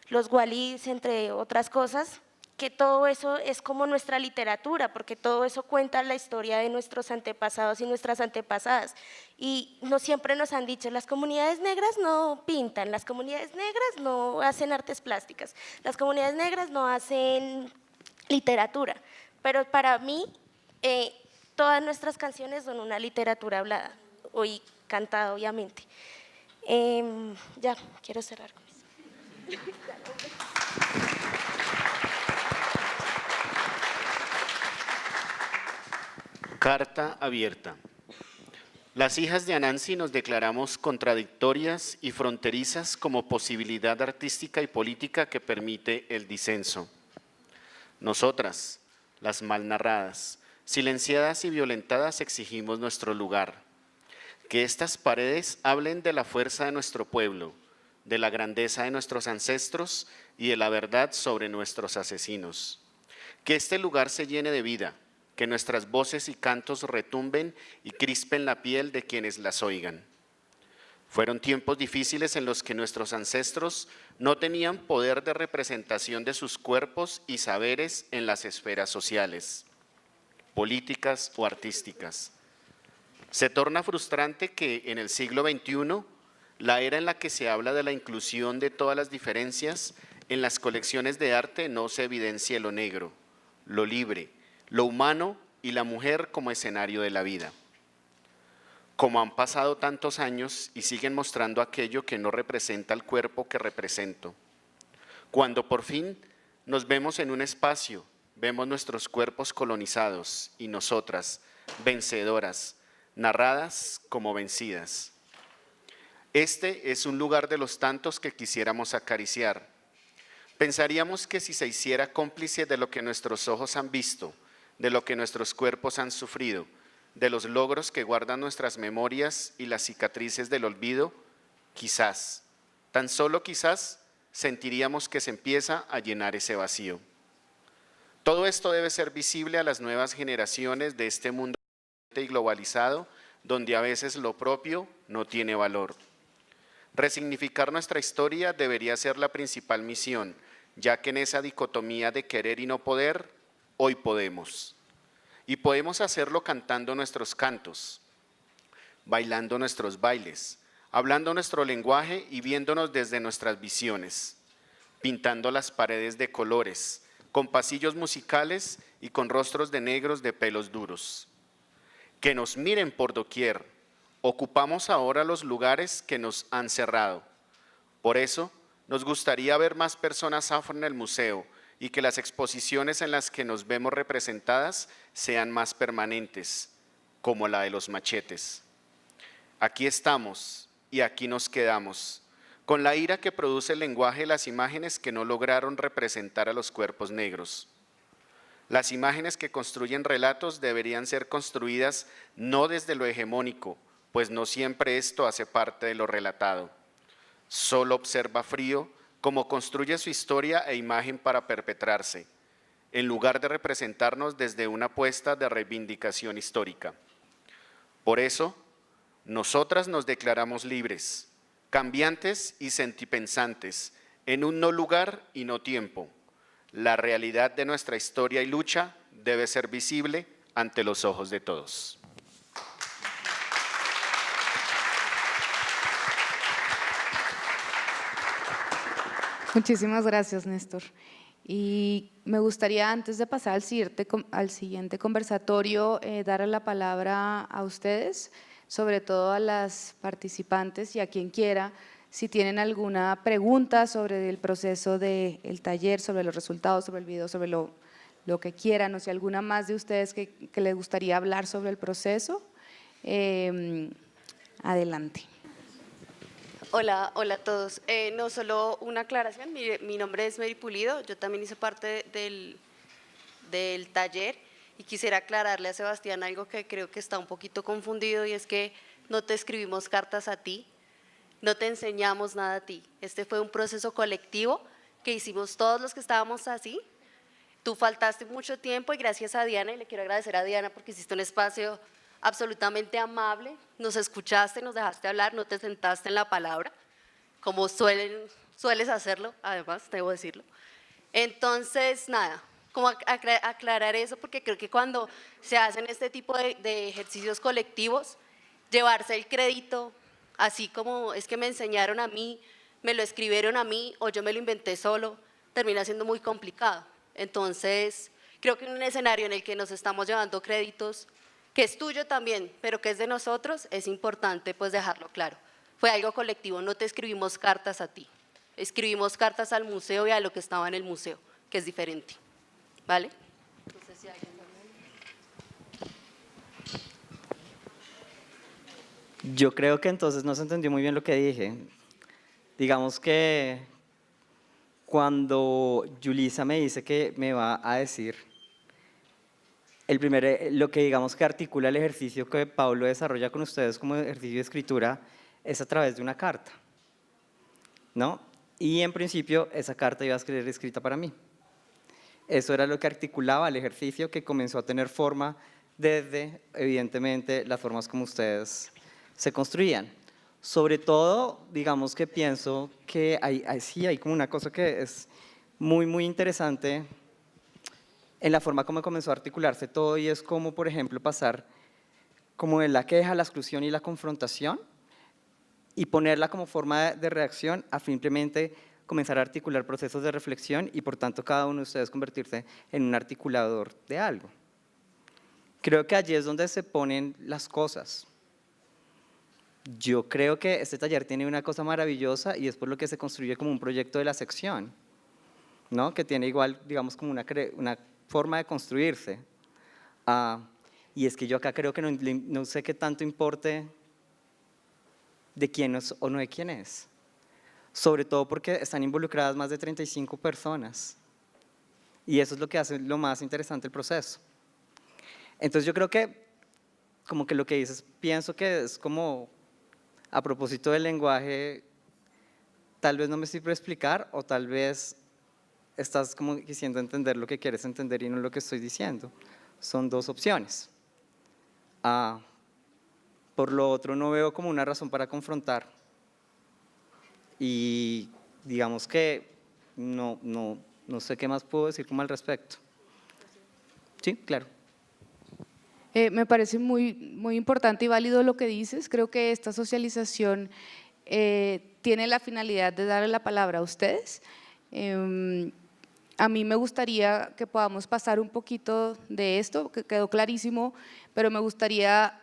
los gualís, entre otras cosas, que todo eso es como nuestra literatura, porque todo eso cuenta la historia de nuestros antepasados y nuestras antepasadas. Y no siempre nos han dicho, las comunidades negras no pintan, las comunidades negras no hacen artes plásticas, las comunidades negras no hacen literatura, pero para mí todas nuestras canciones son una literatura hablada y cantada, obviamente. Ya, quiero cerrar con eso. Carta abierta. Las hijas de Anansi nos declaramos contradictorias y fronterizas como posibilidad artística y política que permite el disenso. Nosotras, las mal narradas, silenciadas y violentadas, exigimos nuestro lugar. Que estas paredes hablen de la fuerza de nuestro pueblo, de la grandeza de nuestros ancestros y de la verdad sobre nuestros asesinos. Que este lugar se llene de vida, que nuestras voces y cantos retumben y crispen la piel de quienes las oigan. Fueron tiempos difíciles en los que nuestros ancestros no tenían poder de representación de sus cuerpos y saberes en las esferas sociales, políticas o artísticas. Se torna frustrante que en el siglo XXI, la era en la que se habla de la inclusión de todas las diferencias, en las colecciones de arte no se evidencie lo negro, lo libre, lo humano y la mujer como escenario de la vida. Como han pasado tantos años y siguen mostrando aquello que no representa el cuerpo que represento. Cuando por fin nos vemos en un espacio, vemos nuestros cuerpos colonizados y nosotras, vencedoras, narradas como vencidas. Este es un lugar de los tantos que quisiéramos acariciar. Pensaríamos que si se hiciera cómplice de lo que nuestros ojos han visto, de lo que nuestros cuerpos han sufrido, de los logros que guardan nuestras memorias y las cicatrices del olvido, quizás, tan solo quizás, sentiríamos que se empieza a llenar ese vacío. Todo esto debe ser visible a las nuevas generaciones de este mundo y globalizado, donde a veces lo propio no tiene valor. Resignificar nuestra historia debería ser la principal misión, ya que en esa dicotomía de querer y no poder, hoy podemos. Y podemos hacerlo cantando nuestros cantos, bailando nuestros bailes, hablando nuestro lenguaje y viéndonos desde nuestras visiones. pintando las paredes de colores, con pasillos musicales y con rostros de negros de pelos duros. Que nos miren por doquier, ocupamos ahora los lugares que nos han cerrado. Por eso, nos gustaría ver más personas afro en el museo y que las exposiciones en las que nos vemos representadas sean más permanentes, como la de los machetes. Aquí estamos y aquí nos quedamos, con la ira que produce el lenguaje de las imágenes que no lograron representar a los cuerpos negros. Las imágenes que construyen relatos deberían ser construidas no desde lo hegemónico, pues no siempre esto hace parte de lo relatado. Solo observa frío cómo construye su historia e imagen para perpetrarse, en lugar de representarnos desde una apuesta de reivindicación histórica. Por eso, nosotras nos declaramos libres, cambiantes y sentipensantes, en un no lugar y no tiempo. La realidad de nuestra historia y lucha debe ser visible ante los ojos de todos. Muchísimas gracias, Néstor. Y me gustaría, antes de pasar al siguiente conversatorio, darle la palabra a ustedes, sobre todo a las participantes y a quien quiera, si tienen alguna pregunta sobre el proceso del taller, sobre los resultados, sobre el video, sobre lo que quieran, o si alguna más de ustedes que les gustaría hablar sobre el proceso, adelante. Hola a todos. No, solo una aclaración, mi nombre es Mary Pulido, yo también hice parte del taller y quisiera aclararle a Sebastián algo que creo que está un poquito confundido, y es que no te escribimos cartas a ti, no te enseñamos nada a ti. Este fue un proceso colectivo que hicimos todos los que estábamos así. Tú faltaste mucho tiempo y gracias a Diana, y le quiero agradecer a Diana porque hiciste un espacio absolutamente amable, nos escuchaste, nos dejaste hablar, no te sentaste en la palabra, como sueles hacerlo, además, debo decirlo. Entonces, nada, como aclarar eso, porque creo que cuando se hacen este tipo de ejercicios colectivos, llevarse el crédito, así como es que me enseñaron a mí, me lo escribieron a mí o yo me lo inventé solo, termina siendo muy complicado. Entonces, creo que en un escenario en el que nos estamos llevando créditos, que es tuyo también, pero que es de nosotros, es importante pues dejarlo claro. Fue algo colectivo, no te escribimos cartas a ti, escribimos cartas al museo y a lo que estaba en el museo, que es diferente, ¿vale? No sé si alguien también. Yo creo que entonces no se entendió muy bien lo que dije. Digamos que cuando Yulisa me dice que me va a decir, lo que digamos que articula el ejercicio que Pablo desarrolla con ustedes como ejercicio de escritura es a través de una carta, ¿no? Y en principio esa carta iba a ser escrita para mí. Eso era lo que articulaba el ejercicio, que comenzó a tener forma desde, evidentemente, las formas como ustedes se construían. Sobre todo, digamos que pienso que hay como una cosa que es muy, muy interesante en la forma como comenzó a articularse todo, y es como, por ejemplo, pasar como de la queja, la exclusión y la confrontación y ponerla como forma de reacción a simplemente comenzar a articular procesos de reflexión y, por tanto, cada uno de ustedes convertirse en un articulador de algo. Creo que allí es donde se ponen las cosas. Yo creo que este taller tiene una cosa maravillosa y es por lo que se construye como un proyecto de la sección, ¿no? Que tiene igual, digamos, como una forma de construirse. Y es que yo acá creo que no sé qué tanto importe de quién es o no de quién es. Sobre todo porque están involucradas más de 35 personas. Y eso es lo que hace lo más interesante el proceso. Entonces yo creo que, como que lo que dices, pienso que es como, a propósito del lenguaje, tal vez no me estoy por explicar o tal vez estás como quisiendo entender lo que quieres entender y no lo que estoy diciendo. Son dos opciones. Por lo otro, no veo como una razón para confrontar. Y digamos que no sé qué más puedo decir como al respecto. Sí, claro. Me parece muy, muy importante y válido lo que dices. Creo que esta socialización tiene la finalidad de darle la palabra a ustedes A mí me gustaría que podamos pasar un poquito de esto, que quedó clarísimo, pero me gustaría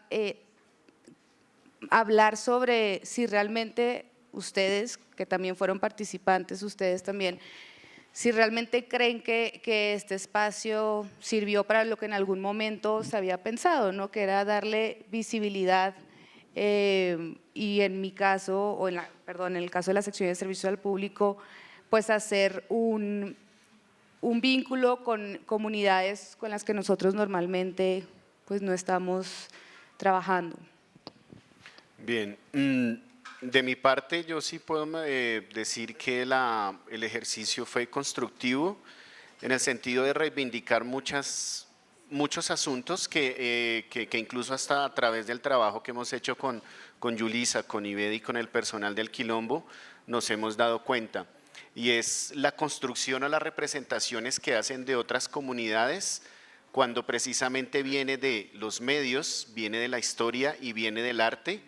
hablar sobre si realmente ustedes, que también fueron participantes, ustedes también, si realmente creen que este espacio sirvió para lo que en algún momento se había pensado, ¿no? Que era darle visibilidad y en mi caso, en el caso de la sección de servicio al público, pues hacer un vínculo con comunidades con las que nosotros normalmente pues no estamos trabajando. Bien, de mi parte yo sí puedo decir que el ejercicio fue constructivo en el sentido de reivindicar muchos asuntos que incluso hasta a través del trabajo que hemos hecho con Yulisa, con Ivedi y con el personal del Quilombo nos hemos dado cuenta. Y es la construcción o las representaciones que hacen de otras comunidades cuando precisamente viene de los medios, viene de la historia y viene del arte,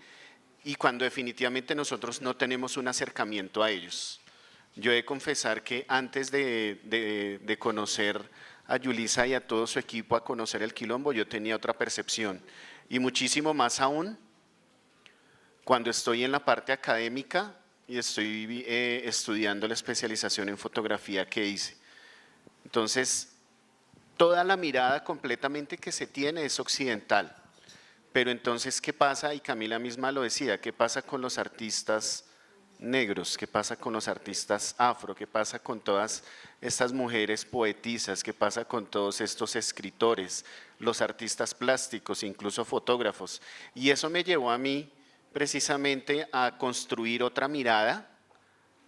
y cuando definitivamente nosotros no tenemos un acercamiento a ellos. Yo he de confesar que antes de conocer a Yulisa y a todo su equipo, a conocer el Quilombo, yo tenía otra percepción, y muchísimo más aún cuando estoy en la parte académica y estoy estudiando la especialización en fotografía que hice. Entonces, toda la mirada completamente que se tiene es occidental. Pero entonces, ¿qué pasa? Y Camila misma lo decía, ¿qué pasa con los artistas negros? ¿Qué pasa con los artistas afro? ¿Qué pasa con todas estas mujeres poetisas? ¿Qué pasa con todos estos escritores, los artistas plásticos, incluso fotógrafos? Y eso me llevó a mí precisamente a construir otra mirada,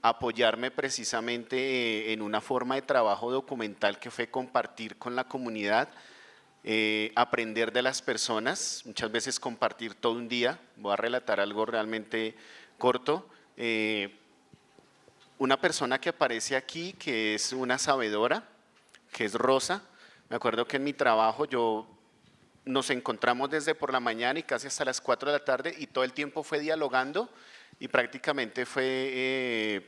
apoyarme precisamente en una forma de trabajo documental que fue compartir con la comunidad, aprender de las personas, muchas veces compartir todo un día. Voy a relatar algo realmente corto. Una persona que aparece aquí, que es una sabedora, que es Rosa. Me acuerdo que en mi trabajo nos encontramos desde por la mañana y casi hasta las 4 de la tarde y todo el tiempo fue dialogando y prácticamente fue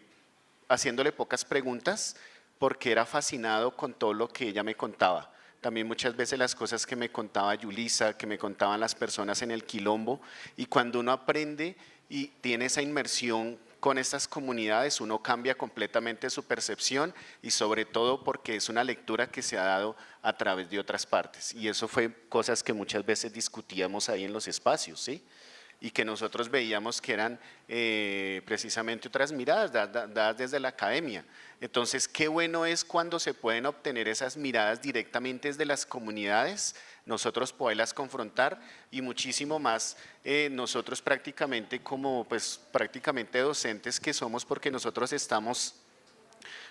haciéndole pocas preguntas porque era fascinado con todo lo que ella me contaba. También muchas veces las cosas que me contaba Yulisa, que me contaban las personas en el Quilombo, y cuando uno aprende y tiene esa inmersión con estas comunidades, uno cambia completamente su percepción y sobre todo porque es una lectura que se ha dado a través de otras partes. Y eso fue cosas que muchas veces discutíamos ahí en los espacios, ¿sí? Y que nosotros veíamos que eran precisamente otras miradas dadas desde la academia. Entonces, qué bueno es cuando se pueden obtener esas miradas directamente desde las comunidades, nosotros poderlas confrontar y muchísimo más nosotros prácticamente como prácticamente docentes que somos, porque nosotros estamos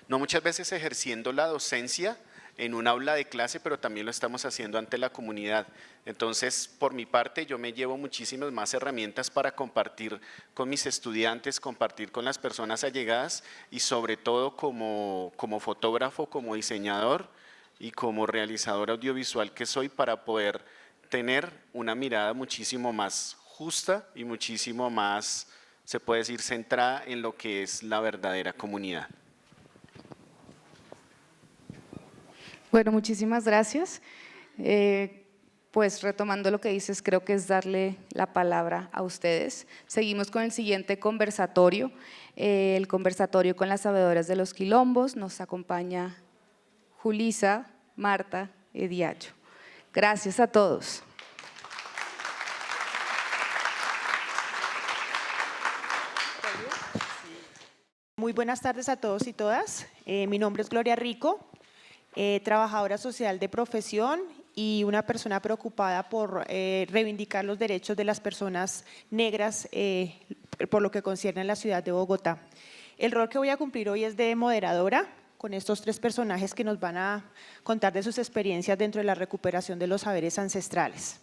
no muchas veces ejerciendo la docencia en un aula de clase, pero también lo estamos haciendo ante la comunidad. Entonces, por mi parte, yo me llevo muchísimas más herramientas para compartir con mis estudiantes, compartir con las personas allegadas y sobre todo como fotógrafo, como diseñador y como realizador audiovisual que soy, para poder tener una mirada muchísimo más justa y muchísimo más, se puede decir, centrada en lo que es la verdadera comunidad. Bueno, muchísimas gracias. Pues retomando lo que dices, creo que es darle la palabra a ustedes. Seguimos con el siguiente conversatorio, el conversatorio con las sabedoras de los quilombos. Nos acompaña Julisa, Marta y Diacho. Gracias a todos. Muy buenas tardes a todos y todas. Mi nombre es Gloria Rico, trabajadora social de profesión y una persona preocupada por reivindicar los derechos de las personas negras por lo que concierne a la ciudad de Bogotá. El rol que voy a cumplir hoy es de moderadora con estos tres personajes que nos van a contar de sus experiencias dentro de la recuperación de los saberes ancestrales.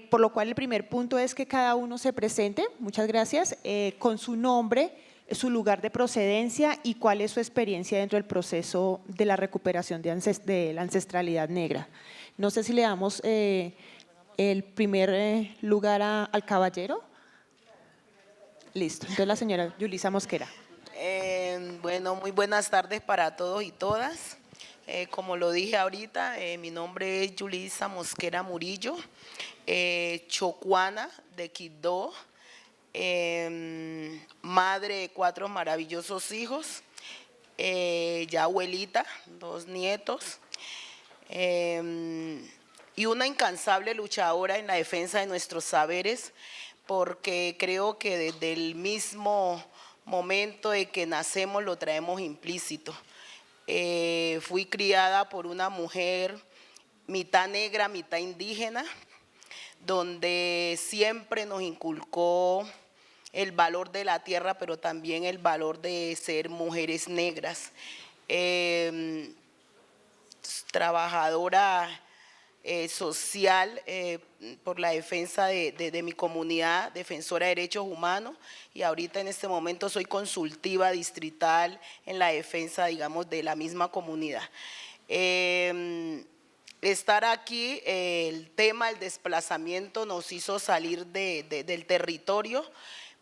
Por lo cual el primer punto es que cada uno se presente, muchas gracias, con su nombre, su lugar de procedencia y cuál es su experiencia dentro del proceso de la recuperación de la ancestralidad negra. No sé si le damos el primer lugar al caballero. Listo, entonces la señora Yulisa Mosquera. Bueno, muy buenas tardes para todos y todas. Como lo dije ahorita, mi nombre es Yulisa Mosquera Murillo, chocuana de Quibdó, madre de 4 maravillosos hijos, ya abuelita, 2 nietos, y una incansable luchadora en la defensa de nuestros saberes, porque creo que desde el mismo momento de que nacemos lo traemos implícito. Fui criada por una mujer mitad negra, mitad indígena, donde siempre nos inculcó el valor de la tierra, pero también el valor de ser mujeres negras. Trabajadora social por la defensa de mi comunidad, defensora de derechos humanos, y ahorita en este momento soy consultiva distrital en la defensa, digamos, de la misma comunidad. Estar aquí, el tema del desplazamiento nos hizo salir del territorio,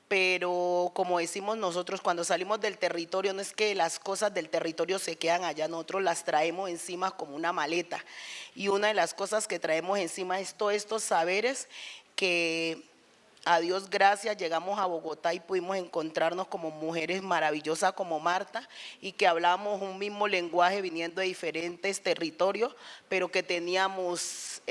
pero como decimos nosotros, cuando salimos del territorio, no es que las cosas del territorio se quedan allá, nosotros las traemos encima como una maleta. Y una de las cosas que traemos encima es todos estos saberes que, a Dios gracias, llegamos a Bogotá y pudimos encontrarnos como mujeres maravillosas como Marta, y que hablamos un mismo lenguaje viniendo de diferentes territorios, pero que teníamos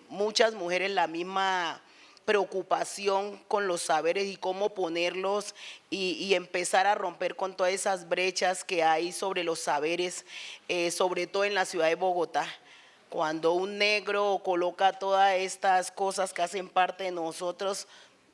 muchas mujeres la misma preocupación con los saberes y cómo ponerlos y empezar a romper con todas esas brechas que hay sobre los saberes, sobre todo en la ciudad de Bogotá. Cuando un negro coloca todas estas cosas que hacen parte de nosotros,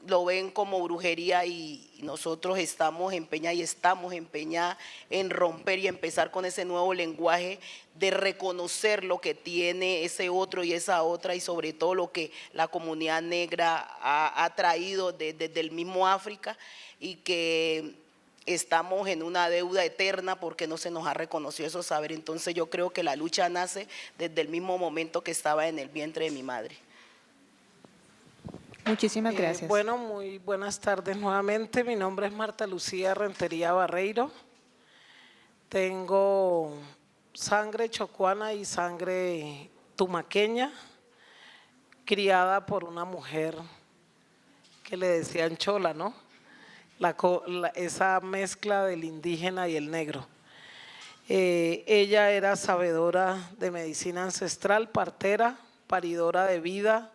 lo ven como brujería, y nosotros estamos empeñadas en romper y empezar con ese nuevo lenguaje de reconocer lo que tiene ese otro y esa otra, y sobre todo lo que la comunidad negra ha traído desde el mismo África, y que estamos en una deuda eterna porque no se nos ha reconocido esos saberes. Entonces yo creo que la lucha nace desde el mismo momento que estaba en el vientre de mi madre. Muchísimas gracias. Bueno, muy buenas tardes nuevamente. Mi nombre es Marta Lucía Rentería Barreiro. Tengo sangre chocuana y sangre tumaqueña, criada por una mujer que le decían chola, ¿no? Esa mezcla del indígena y el negro. Ella era sabedora de medicina ancestral, partera, paridora de vida,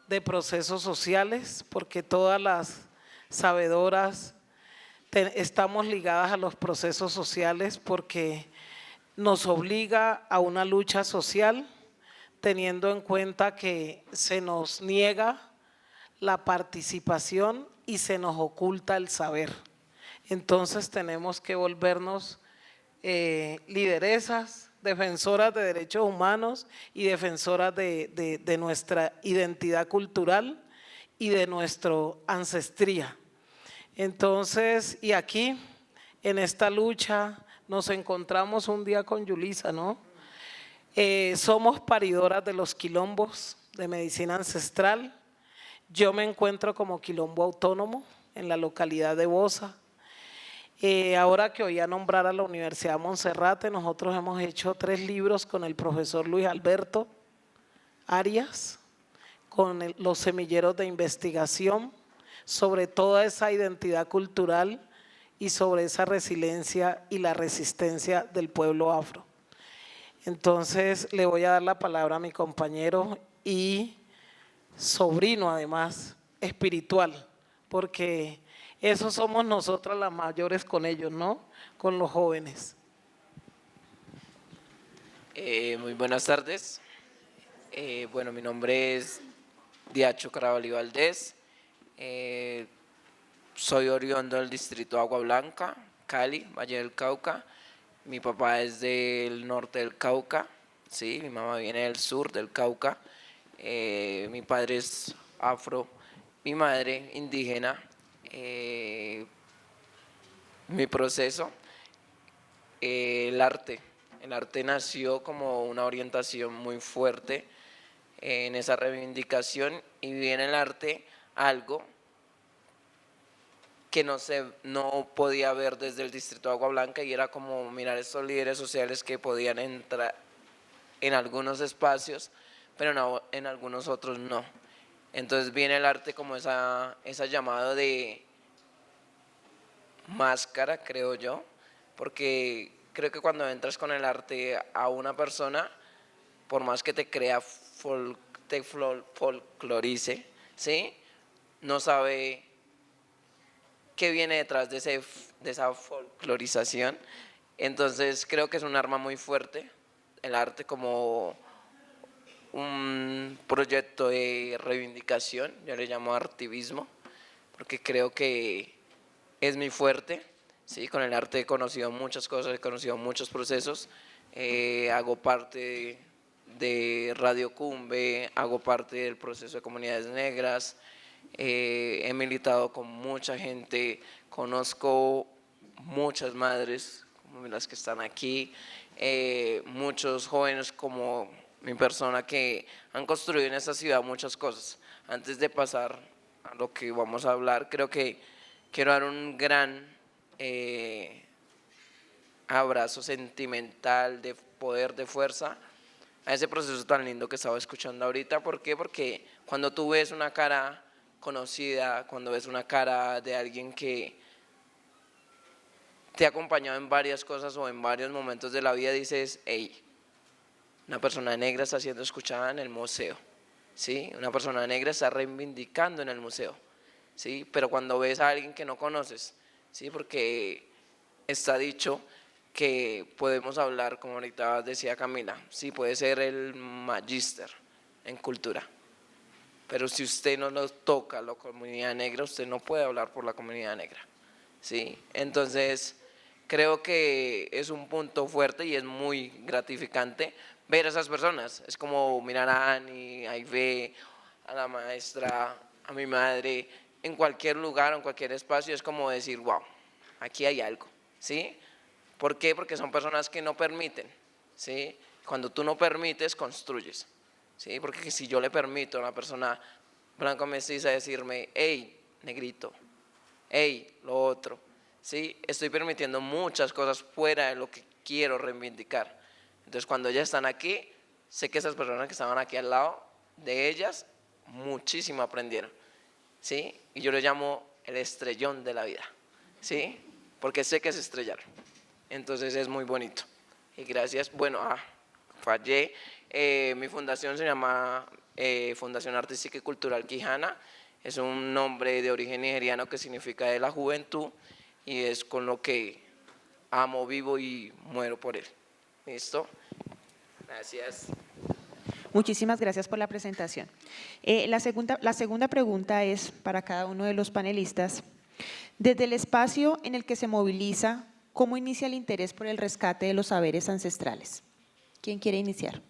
de procesos sociales, porque todas las sabedoras estamos ligadas a los procesos sociales, porque nos obliga a una lucha social, teniendo en cuenta que se nos niega la participación y se nos oculta el saber. Entonces tenemos que volvernos lideresas, defensoras de derechos humanos y defensoras de nuestra identidad cultural y de nuestra ancestría. Entonces, y aquí, en esta lucha, nos encontramos un día con Yulisa, ¿no? Somos paridoras de los quilombos de medicina ancestral. Yo me encuentro como quilombo autónomo en la localidad de Bosa. Ahora que voy a nombrar a la Universidad de Monserrate, nosotros hemos hecho 3 libros con el profesor Luis Alberto Arias, con los semilleros de investigación, sobre toda esa identidad cultural y sobre esa resiliencia y la resistencia del pueblo afro. Entonces le voy a dar la palabra a mi compañero y sobrino además espiritual, porque eso somos nosotras las mayores con ellos, ¿no? Con los jóvenes. Muy buenas tardes. Bueno, mi nombre es Diacho Carabalí Valdés. Soy oriundo del distrito Agua Blanca, Cali, Valle del Cauca. Mi papá es del norte del Cauca, sí, mi mamá viene del sur del Cauca. Mi padre es afro, mi madre indígena. Mi proceso, el arte nació como una orientación muy fuerte en esa reivindicación, y vi en el arte algo que no podía ver desde el distrito de Agua Blanca, y era como mirar estos líderes sociales que podían entrar en algunos espacios, pero no, en algunos otros no. Entonces viene el arte como esa llamado de máscara, creo yo, porque creo que cuando entras con el arte a una persona, por más que te crea, te folclorice, ¿sí? No sabe qué viene detrás de esa folclorización. Entonces creo que es un arma muy fuerte, el arte como un proyecto de reivindicación, yo le llamo artivismo, porque creo que es mi fuerte, ¿sí? Con el arte he conocido muchas cosas, he conocido muchos procesos, hago parte de Radio Cumbe, hago parte del proceso de comunidades negras, he militado con mucha gente, conozco muchas madres como las que están aquí, muchos jóvenes como mi persona que han construido en esta ciudad muchas cosas. Antes de pasar a lo que vamos a hablar, creo que quiero dar un gran abrazo sentimental, de poder, de fuerza, a ese proceso tan lindo que estaba escuchando ahorita. ¿Por qué? Porque cuando tú ves una cara conocida, cuando ves una cara de alguien que te ha acompañado en varias cosas o en varios momentos de la vida, dices, hey, una persona negra está siendo escuchada en el museo, ¿sí? Una persona negra está reivindicando en el museo, ¿sí? Pero cuando ves a alguien que no conoces, ¿sí? Porque está dicho que podemos hablar, como ahorita decía Camila, sí, puede ser el magíster en cultura, pero si usted no nos toca la comunidad negra, usted no puede hablar por la comunidad negra, ¿sí? Entonces, creo que es un punto fuerte y es muy gratificante ver a esas personas. Es como mirar a Ani, a Ive, a la maestra, a mi madre, en cualquier lugar, en cualquier espacio, es como decir, wow, aquí hay algo, ¿sí? ¿Por qué? Porque son personas que no permiten, ¿sí? Cuando tú no permites, construyes, ¿sí? Porque si yo le permito a una persona blanco mestiza decirme, hey, negrito, hey, lo otro, ¿sí? Estoy permitiendo muchas cosas fuera de lo que quiero reivindicar. Entonces, cuando ya están aquí, sé que esas personas que estaban aquí al lado de ellas, muchísimo aprendieron, ¿sí? Y yo le llamo el estrellón de la vida, ¿sí? Porque sé que se estrellaron. Entonces, es muy bonito. Y gracias. Bueno, fallé. Mi fundación se llama Fundación Artística y Cultural Quijana. Es un nombre de origen nigeriano que significa de la juventud y es con lo que amo, vivo y muero por él. ¿Listo? Gracias. Muchísimas gracias por la presentación. La segunda pregunta es para cada uno de los panelistas. Desde el espacio en el que se moviliza, ¿cómo inicia el interés por el rescate de los saberes ancestrales? ¿Quién quiere iniciar?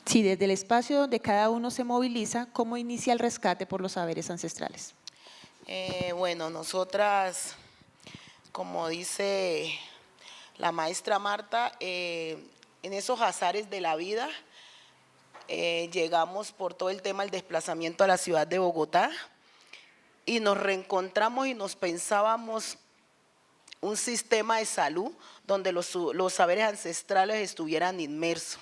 Sí, desde el espacio donde cada uno se moviliza, ¿cómo inicia el rescate por los saberes ancestrales? Bueno, nosotras, como dice la maestra Marta, en esos azares de la vida, llegamos por todo el tema del desplazamiento a la ciudad de Bogotá y nos reencontramos y nos pensábamos un sistema de salud donde los saberes ancestrales estuvieran inmersos.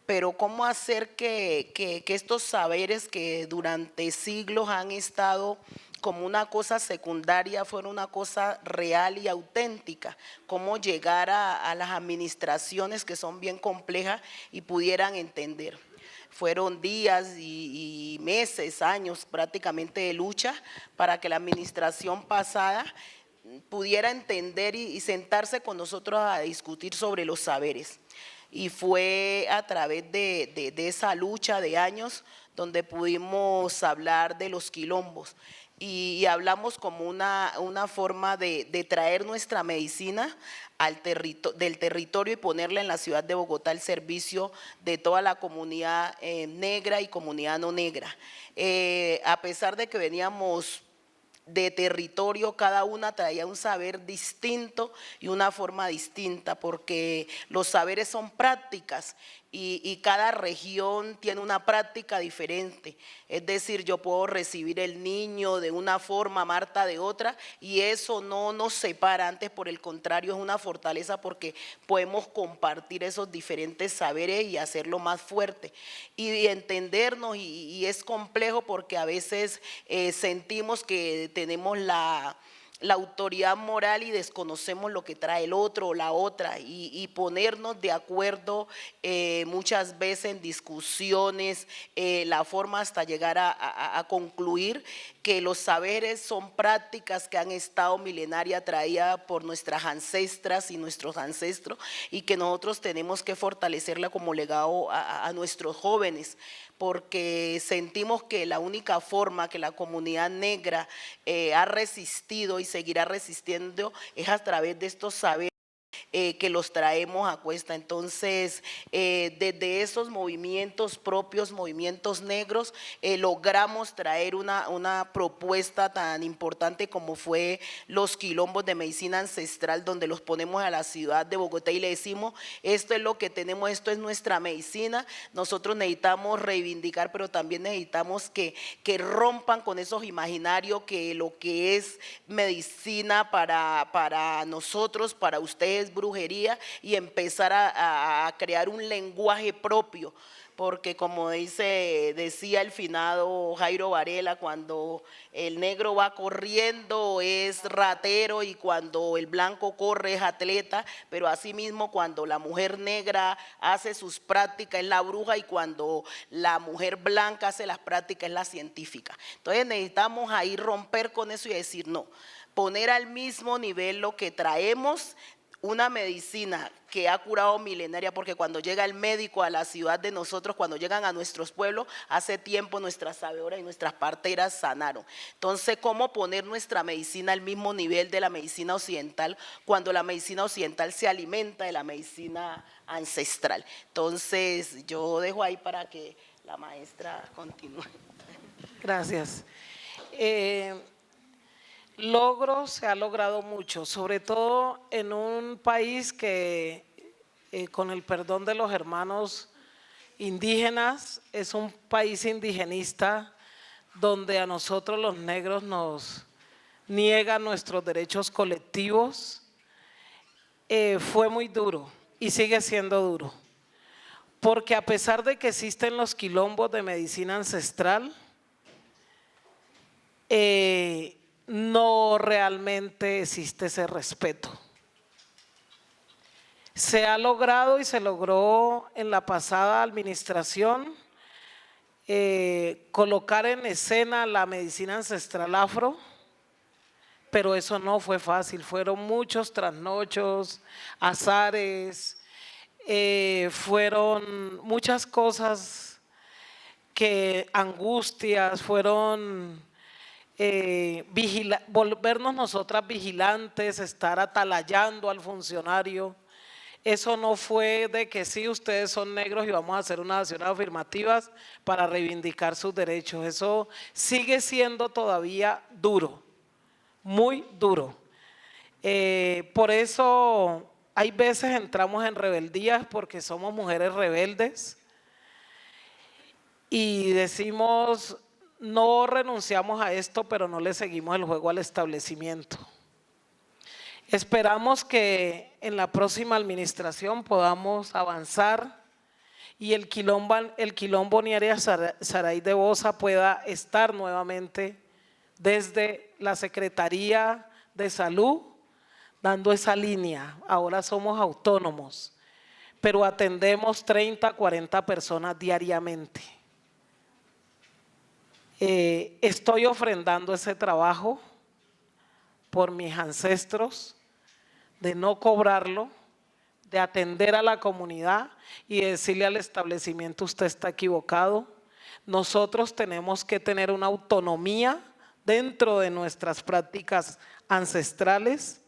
Pero cómo hacer que estos saberes que durante siglos han estado como una cosa secundaria fuera una cosa real y auténtica, cómo llegar a las administraciones que son bien complejas y pudieran entender. Fueron días y meses, años prácticamente de lucha para que la administración pasada pudiera entender y sentarse con nosotros a discutir sobre los saberes. Y fue a través de esa lucha de años donde pudimos hablar de los quilombos y hablamos como una forma de traer nuestra medicina del territorio y ponerla en la ciudad de Bogotá al servicio de toda la comunidad negra y comunidad no negra. A pesar de que veníamos de territorio, cada una traía un saber distinto y una forma distinta, porque los saberes son prácticas y cada región tiene una práctica diferente. Es decir, yo puedo recibir el niño de una forma, Marta de otra, y eso no nos separa, antes por el contrario es una fortaleza porque podemos compartir esos diferentes saberes y hacerlo más fuerte y entendernos, y es complejo porque a veces sentimos que tenemos la autoridad moral y desconocemos lo que trae el otro o la otra, y ponernos de acuerdo muchas veces en discusiones, la forma hasta llegar a concluir que los saberes son prácticas que han estado milenarias traídas por nuestras ancestras y nuestros ancestros, y que nosotros tenemos que fortalecerla como legado a nuestros jóvenes, porque sentimos que la única forma que la comunidad negra ha resistido y seguirá resistiendo es a través de estos saberes que los traemos a cuesta. Entonces, desde esos movimientos propios, movimientos negros, logramos traer una propuesta tan importante como fue los quilombos de medicina ancestral, donde los ponemos a la ciudad de Bogotá y le decimos, esto es lo que tenemos, esto es nuestra medicina, nosotros necesitamos reivindicar, pero también necesitamos que rompan con esos imaginarios, que lo que es medicina para nosotros, para ustedes, brujería, y empezar a crear un lenguaje propio, porque como decía el finado Jairo Varela, cuando el negro va corriendo es ratero y cuando el blanco corre es atleta, pero asimismo cuando la mujer negra hace sus prácticas es la bruja, y cuando la mujer blanca hace las prácticas es la científica. Entonces necesitamos ahí romper con eso y decir no, poner al mismo nivel lo que traemos, una medicina que ha curado milenaria, porque cuando llega el médico a la ciudad de nosotros, cuando llegan a nuestros pueblos, hace tiempo nuestras sabedoras y nuestras parteras sanaron. Entonces, ¿cómo poner nuestra medicina al mismo nivel de la medicina occidental cuando la medicina occidental se alimenta de la medicina ancestral? Entonces, yo dejo ahí para que la maestra continúe. Gracias. Se ha logrado mucho, sobre todo en un país que, con el perdón de los hermanos indígenas, es un país indigenista donde a nosotros los negros nos niegan nuestros derechos colectivos. Fue muy duro y sigue siendo duro, porque a pesar de que existen los quilombos de medicina ancestral, no realmente existe ese respeto. Se ha logrado y se logró en la pasada administración colocar en escena la medicina ancestral afro, pero eso no fue fácil, fueron muchos trasnochos, azares, fueron muchas cosas, angustias, fueron volvernos nosotras vigilantes, estar atalayando al funcionario. Eso no fue de que sí, ustedes son negros y vamos a hacer unas acciones afirmativas para reivindicar sus derechos. Eso sigue siendo todavía duro, muy duro. Por eso hay veces entramos en rebeldías, porque somos mujeres rebeldes y decimos, no renunciamos a esto, pero no le seguimos el juego al establecimiento. Esperamos que en la próxima administración podamos avanzar y el quilombo Niaria Saray de Bosa pueda estar nuevamente desde la Secretaría de Salud dando esa línea. Ahora somos autónomos, pero atendemos 30, 40 personas diariamente. Estoy ofrendando ese trabajo por mis ancestros, de no cobrarlo, de atender a la comunidad y decirle al establecimiento, usted está equivocado. Nosotros tenemos que tener una autonomía dentro de nuestras prácticas ancestrales,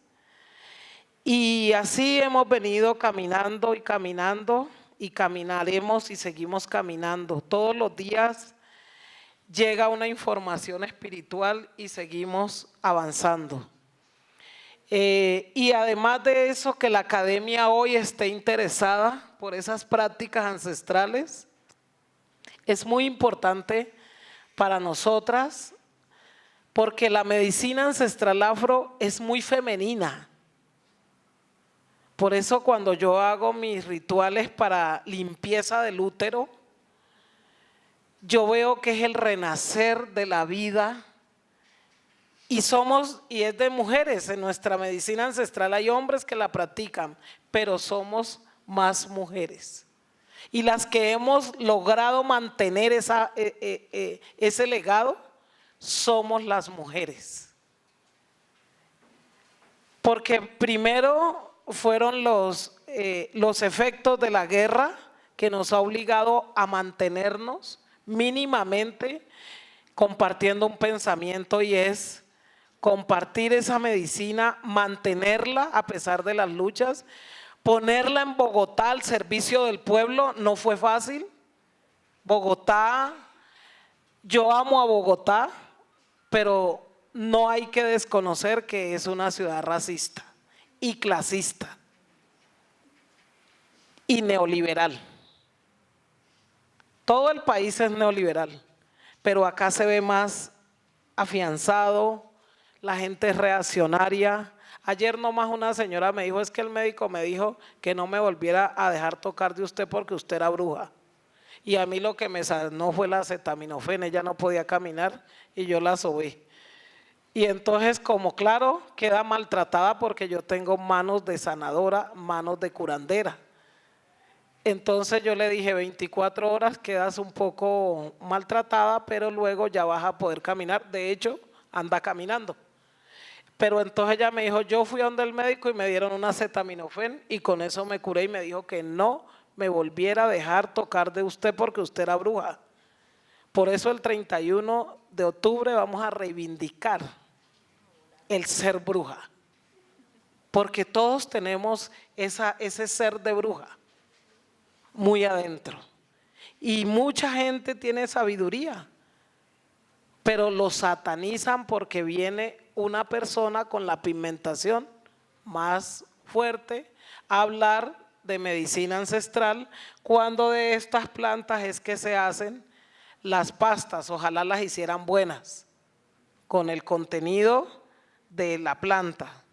y así hemos venido caminando y caminando y caminaremos y seguimos caminando. Todos los días llega una información espiritual y seguimos avanzando. Y además de eso, que la academia hoy esté interesada por esas prácticas ancestrales, es muy importante para nosotras porque la medicina ancestral afro es muy femenina. Por eso cuando yo hago mis rituales para limpieza del útero, yo veo que es el renacer de la vida y es de mujeres. En nuestra medicina ancestral hay hombres que la practican, pero somos más mujeres. Y las que hemos logrado mantener ese legado somos las mujeres. Porque primero fueron los efectos de la guerra que nos ha obligado a mantenernos mínimamente compartiendo un pensamiento, y es compartir esa medicina, mantenerla a pesar de las luchas, ponerla en Bogotá al servicio del pueblo. No fue fácil. Bogotá, yo amo a Bogotá, pero no hay que desconocer que es una ciudad racista y clasista y neoliberal. Todo el país es neoliberal, pero acá se ve más afianzado, la gente es reaccionaria. Ayer nomás una señora me dijo, es que el médico me dijo que no me volviera a dejar tocar de usted porque usted era bruja. Y a mí lo que me sanó fue la acetaminofén, ella no podía caminar y yo la sobé. Y entonces, como claro, queda maltratada porque yo tengo manos de sanadora, manos de curandera. Entonces yo le dije, 24 horas quedas un poco maltratada, pero luego ya vas a poder caminar. De hecho, anda caminando. Pero entonces ella me dijo, yo fui a donde el médico y me dieron una acetaminofén y con eso me curé, y me dijo que no me volviera a dejar tocar de usted porque usted era bruja. Por eso el 31 de octubre vamos a reivindicar el ser bruja, porque todos tenemos ese ser de bruja muy adentro y mucha gente tiene sabiduría, pero lo satanizan porque viene una persona con la pigmentación más fuerte a hablar de medicina ancestral, cuando de estas plantas es que se hacen las pastas. Ojalá las hicieran buenas con el contenido de la planta.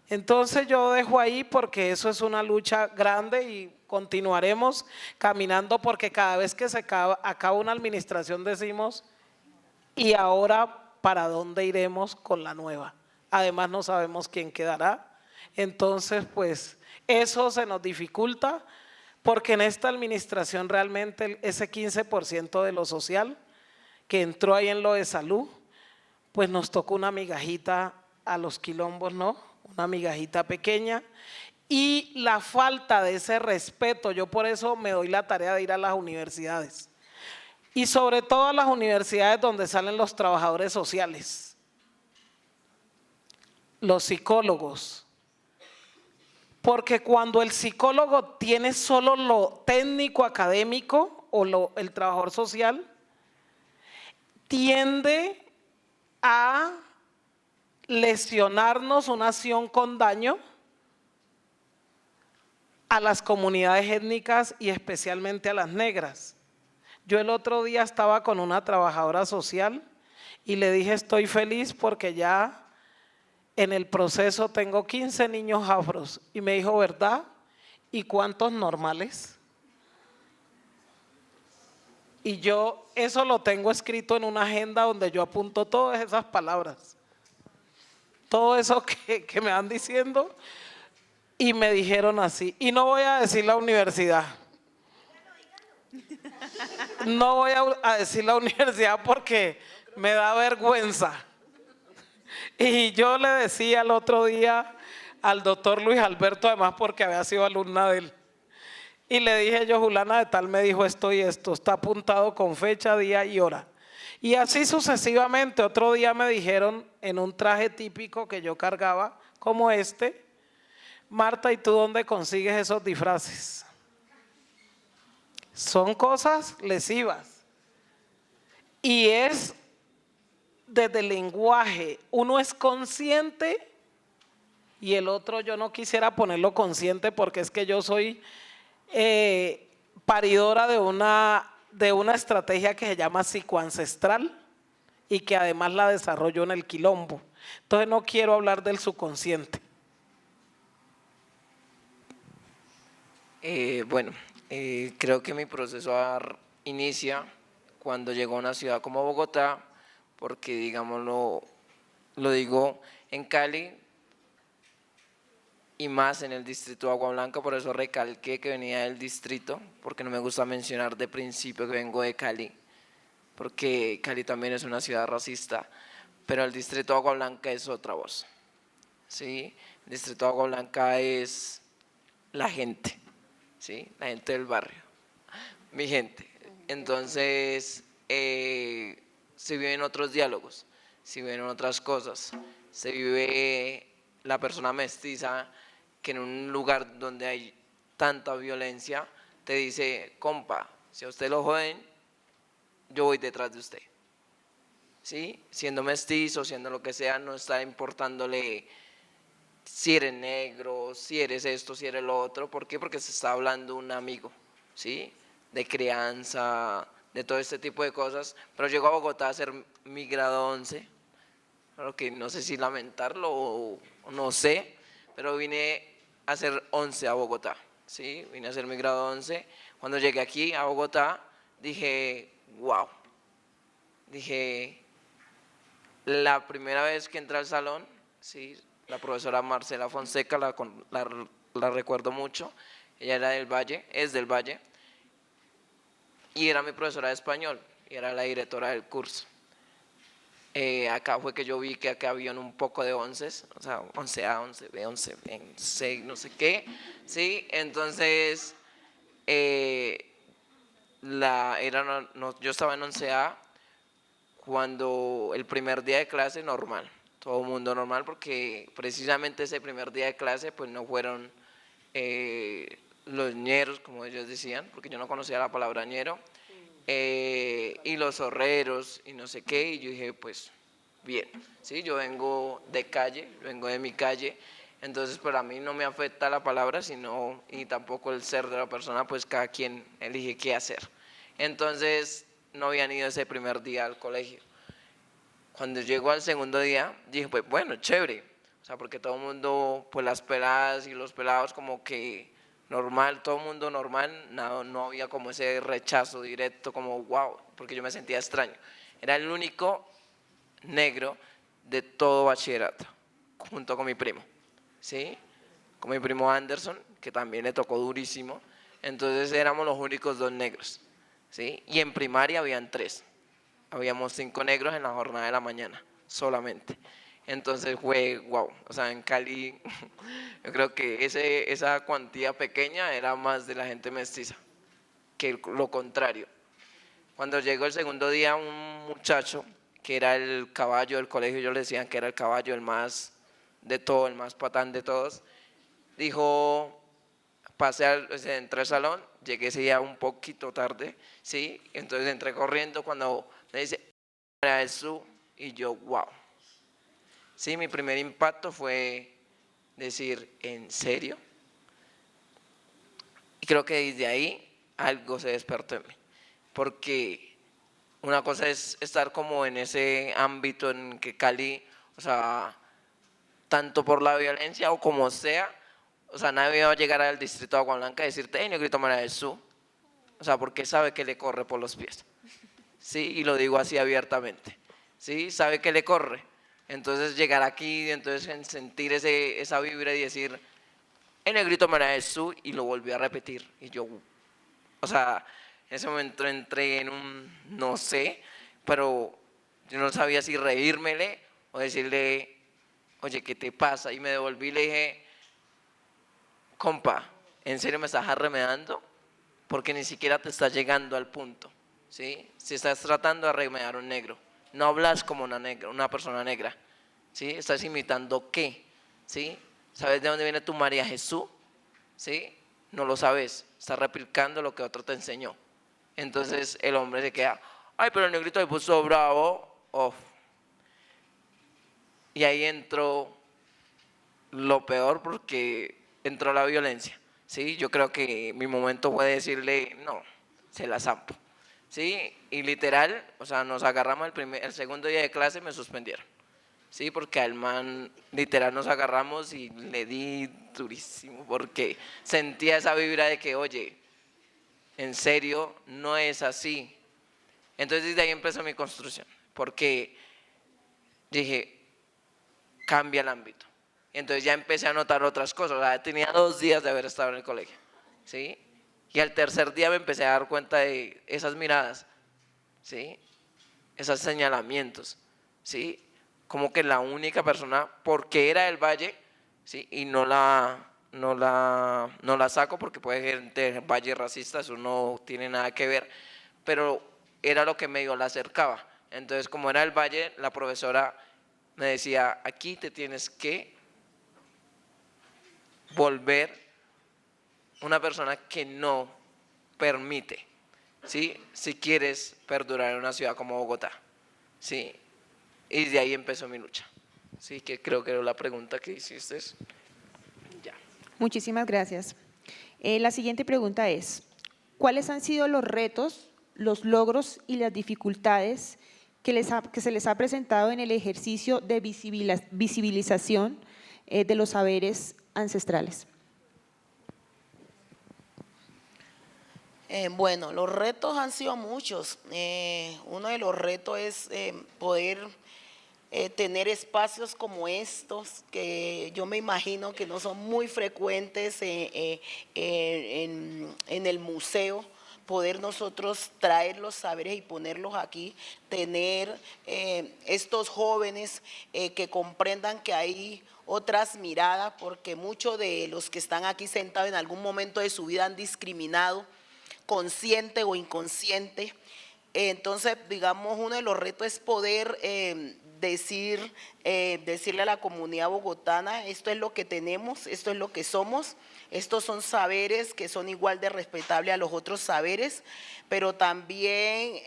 Entonces yo dejo ahí porque eso es una lucha grande y continuaremos caminando, porque cada vez que se acaba una administración decimos, ¿y ahora para dónde iremos con la nueva? Además no sabemos quién quedará. Entonces pues eso se nos dificulta, porque en esta administración realmente ese 15% de lo social que entró ahí en lo de salud, pues nos tocó una migajita a los quilombos, ¿no? Una migajita pequeña, y la falta de ese respeto. Yo por eso me doy la tarea de ir a las universidades, y sobre todo a las universidades donde salen los trabajadores sociales, los psicólogos, porque cuando el psicólogo tiene solo lo técnico académico o el trabajador social, tiende a lesionarnos una acción con daño a las comunidades étnicas y especialmente a las negras. Yo el otro día estaba con una trabajadora social y le dije, estoy feliz porque ya en el proceso tengo 15 niños afros, y me dijo, ¿verdad? ¿Y cuántos normales? Y yo eso lo tengo escrito en una agenda donde yo apunto todas esas palabras, todo eso que me van diciendo, y me dijeron así. Y no voy a decir la universidad, no voy a decir la universidad porque me da vergüenza. Y yo le decía el otro día al doctor Luis Alberto, además porque había sido alumna de él, y le dije yo, Julana de tal me dijo esto y esto, está apuntado con fecha, día y hora. Y así sucesivamente. Otro día me dijeron en un traje típico que yo cargaba como este, Marta, ¿y tú dónde consigues esos disfraces? Son cosas lesivas. Y es desde el lenguaje, uno es consciente y el otro yo no quisiera ponerlo consciente, porque es que yo soy paridora de una estrategia que se llama psicoancestral y que además la desarrolló en el Quilombo. Entonces no quiero hablar del subconsciente. Creo que mi proceso inicia cuando llego a una ciudad como Bogotá, porque digámoslo, lo digo en Cali y más en el distrito de Agua Blanca, por eso recalqué que venía del distrito, porque no me gusta mencionar de principio que vengo de Cali, porque Cali también es una ciudad racista, pero el distrito de Agua Blanca es otra voz, ¿sí? El distrito de Agua Blanca es la gente, ¿sí? La gente del barrio, mi gente. Entonces, se viven otros diálogos, se viven otras cosas, se vive la persona mestiza que en un lugar donde hay tanta violencia te dice, compa, si a usted lo joden, yo voy detrás de usted. ¿Sí? Siendo mestizo, siendo lo que sea, no está importándole si eres negro, si eres esto, si eres lo otro. ¿Por qué? Porque se está hablando un amigo, ¿sí? De crianza, de todo este tipo de cosas. Pero llego a Bogotá a hacer mi grado 11, claro que no sé si lamentarlo o no sé, pero vine a hacer 11 a Bogotá, ¿sí? Vine a hacer mi grado 11. Cuando llegué aquí a Bogotá, dije, wow. Dije, la primera vez que entré al salón, ¿sí? La profesora Marcela Fonseca, la recuerdo mucho, ella era del Valle, es del Valle, y era mi profesora de español, y era la directora del curso. Acá fue que yo vi que acá habían un poco de onces, o sea, 11A, 11B, 11C, no sé qué, ¿sí? Entonces, yo estaba en 11A cuando el primer día de clase normal, todo el mundo normal, porque precisamente ese primer día de clase pues no fueron los ñeros, como ellos decían, porque yo no conocía la palabra ñero, y los zorreros y no sé qué, y yo dije, pues bien, ¿sí? Yo vengo de calle, vengo de mi calle, entonces para mí no me afecta la palabra, sino, y tampoco el ser de la persona, pues cada quien elige qué hacer. Entonces no habían ido ese primer día al colegio. Cuando llegó al segundo día, dije, pues bueno, chévere, o sea, porque todo el mundo, pues las peladas y los pelados como que normal, todo el mundo normal, no había como ese rechazo directo, como wow, porque yo me sentía extraño. Era el único negro de todo bachillerato, junto con mi primo, ¿sí? Con mi primo Anderson, que también le tocó durísimo, entonces éramos los únicos 2 negros, ¿sí? Y en primaria habían 3, habíamos 5 negros en la jornada de la mañana, solamente. Entonces fue wow, o sea, en Cali yo creo que esa cuantía pequeña era más de la gente mestiza que lo contrario. Cuando llegó el segundo día, un muchacho que era el caballo del colegio, ellos le decían que era el caballo, el más de todo, el más patán de todos, dijo, entré al salón, llegué ese día un poquito tarde, ¿sí? Entonces entré corriendo cuando me dice, María Jesús, y yo, wow. Sí, mi primer impacto fue decir, ¿en serio? Y creo que desde ahí algo se despertó en mí, porque una cosa es estar como en ese ámbito en que Cali, o sea, tanto por la violencia o como sea, o sea, nadie va a llegar al distrito de Agua Blanca y decirte, hey, negrito María Jesús, o sea, porque sabe que le corre por los pies, ¿sí? Y lo digo así abiertamente, ¿sí? Sabe que le corre. Entonces llegar aquí, entonces sentir esa vibra y decir, el negrito María Jesús, y lo volví a repetir. Y yo, o sea, en ese momento entré en un no sé, pero yo no sabía si reírmele o decirle, oye, ¿qué te pasa? Y me devolví y le dije, compa, ¿en serio me estás arremedando? Porque ni siquiera te estás llegando al punto, ¿sí? Si estás tratando de arremedar a un negro, no hablas como una persona negra, ¿sí? Estás imitando qué, ¿sí? ¿Sabes de dónde viene tu María Jesús? ¿Sí? No lo sabes, estás replicando lo que otro te enseñó. Entonces el hombre se queda, ay, pero el negrito se puso bravo, oh. Y ahí entró lo peor porque entró la violencia, ¿sí? Yo creo que mi momento fue decirle, no, se la zampo, ¿sí? Y literal, o sea, nos agarramos el segundo día de clase, me suspendieron, ¿sí? Porque al man, literal, nos agarramos y le di durísimo, porque sentía esa vibra de que, oye, en serio, no es así. Entonces, desde ahí empezó mi construcción, porque dije, cambia el ámbito. Entonces ya empecé a notar otras cosas. O sea, tenía 2 días de haber estado en el colegio, ¿sí? Y al tercer día me empecé a dar cuenta de esas miradas, ¿sí? Esos señalamientos, ¿sí? Como que la única persona, porque era del Valle, ¿sí? Y no la saco porque puede ser del Valle racista, eso no tiene nada que ver, pero era lo que medio la acercaba. Entonces, como era del Valle, la profesora me decía, aquí te tienes que volver una persona que no permite, ¿sí? Si quieres perdurar en una ciudad como Bogotá, ¿sí? Y de ahí empezó mi lucha, ¿sí? Que creo que era la pregunta que hiciste. Ya. Muchísimas gracias. La siguiente pregunta es, ¿cuáles han sido los retos, los logros y las dificultades que se les ha presentado en el ejercicio de visibilización de los saberes ancestrales? Bueno, los retos han sido muchos. Uno de los retos es poder tener espacios como estos, que yo me imagino que no son muy frecuentes en el museo, poder nosotros traer los saberes y ponerlos aquí, tener estos jóvenes que comprendan que hay otras miradas, porque muchos de los que están aquí sentados en algún momento de su vida han discriminado, consciente o inconsciente. Entonces, digamos, uno de los retos es poder decirle a la comunidad bogotana, esto es lo que tenemos, esto es lo que somos, estos son saberes que son igual de respetables a los otros saberes, pero también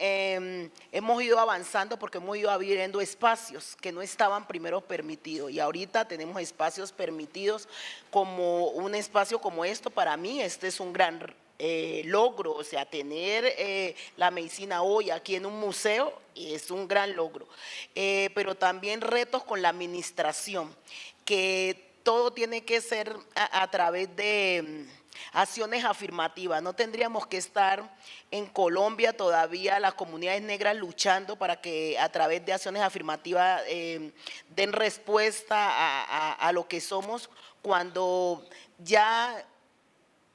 hemos ido avanzando porque hemos ido abriendo espacios que no estaban primero permitidos y ahorita tenemos espacios permitidos, como un espacio como esto. Para mí este es un gran logro, o sea, tener la medicina hoy aquí en un museo es un gran logro, pero también retos con la administración, que todo tiene que ser a través de acciones afirmativas. No tendríamos que estar en Colombia todavía las comunidades negras luchando para que a través de acciones afirmativas den respuesta a lo que somos, cuando ya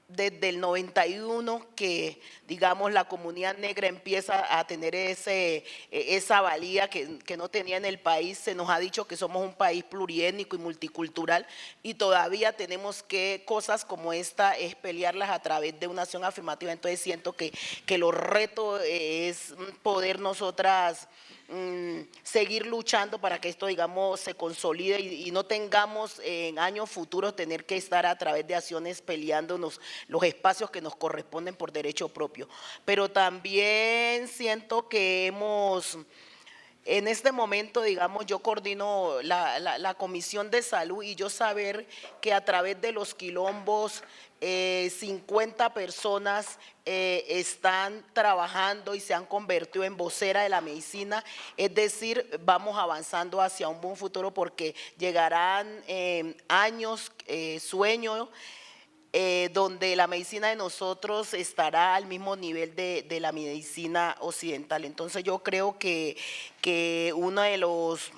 desde el 91 que, digamos, la comunidad negra empieza a tener esa valía que no tenía en el país. Se nos ha dicho que somos un país pluriétnico y multicultural y todavía tenemos que cosas como esta es pelearlas a través de una acción afirmativa. Entonces siento que los retos es poder nosotras seguir luchando para que esto, digamos, se consolide y no tengamos en años futuros tener que estar a través de acciones peleándonos los espacios que nos corresponden por derecho propio. Pero también siento que en este momento, digamos, yo coordino la Comisión de Salud y yo saber que a través de los quilombos 50 personas están trabajando y se han convertido en vocera de la medicina, es decir, vamos avanzando hacia un buen futuro porque llegarán años, sueños, donde la medicina de nosotros estará al mismo nivel de la medicina occidental. Entonces yo creo que uno de los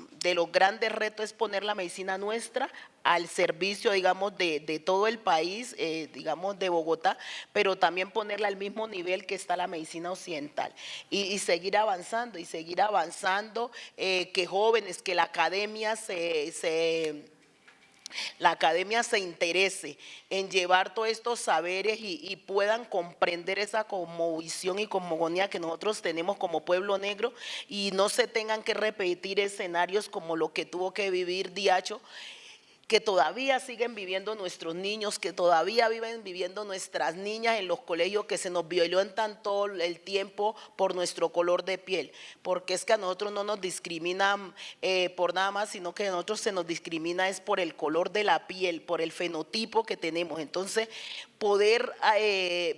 grandes retos es poner la medicina nuestra al servicio, digamos, de todo el país, digamos, de Bogotá, pero también ponerla al mismo nivel que está la medicina occidental y seguir avanzando, que jóvenes, que la academia se interese en llevar todos estos saberes y puedan comprender esa cosmovisión y cosmogonía que nosotros tenemos como pueblo negro y no se tengan que repetir escenarios como lo que tuvo que vivir Diacho, que todavía siguen viviendo nuestros niños, que todavía viven viviendo nuestras niñas en los colegios, que se nos violentan todo el tiempo por nuestro color de piel, porque es que a nosotros no nos discriminan por nada más, sino que a nosotros se nos discrimina es por el color de la piel, por el fenotipo que tenemos. Entonces, poder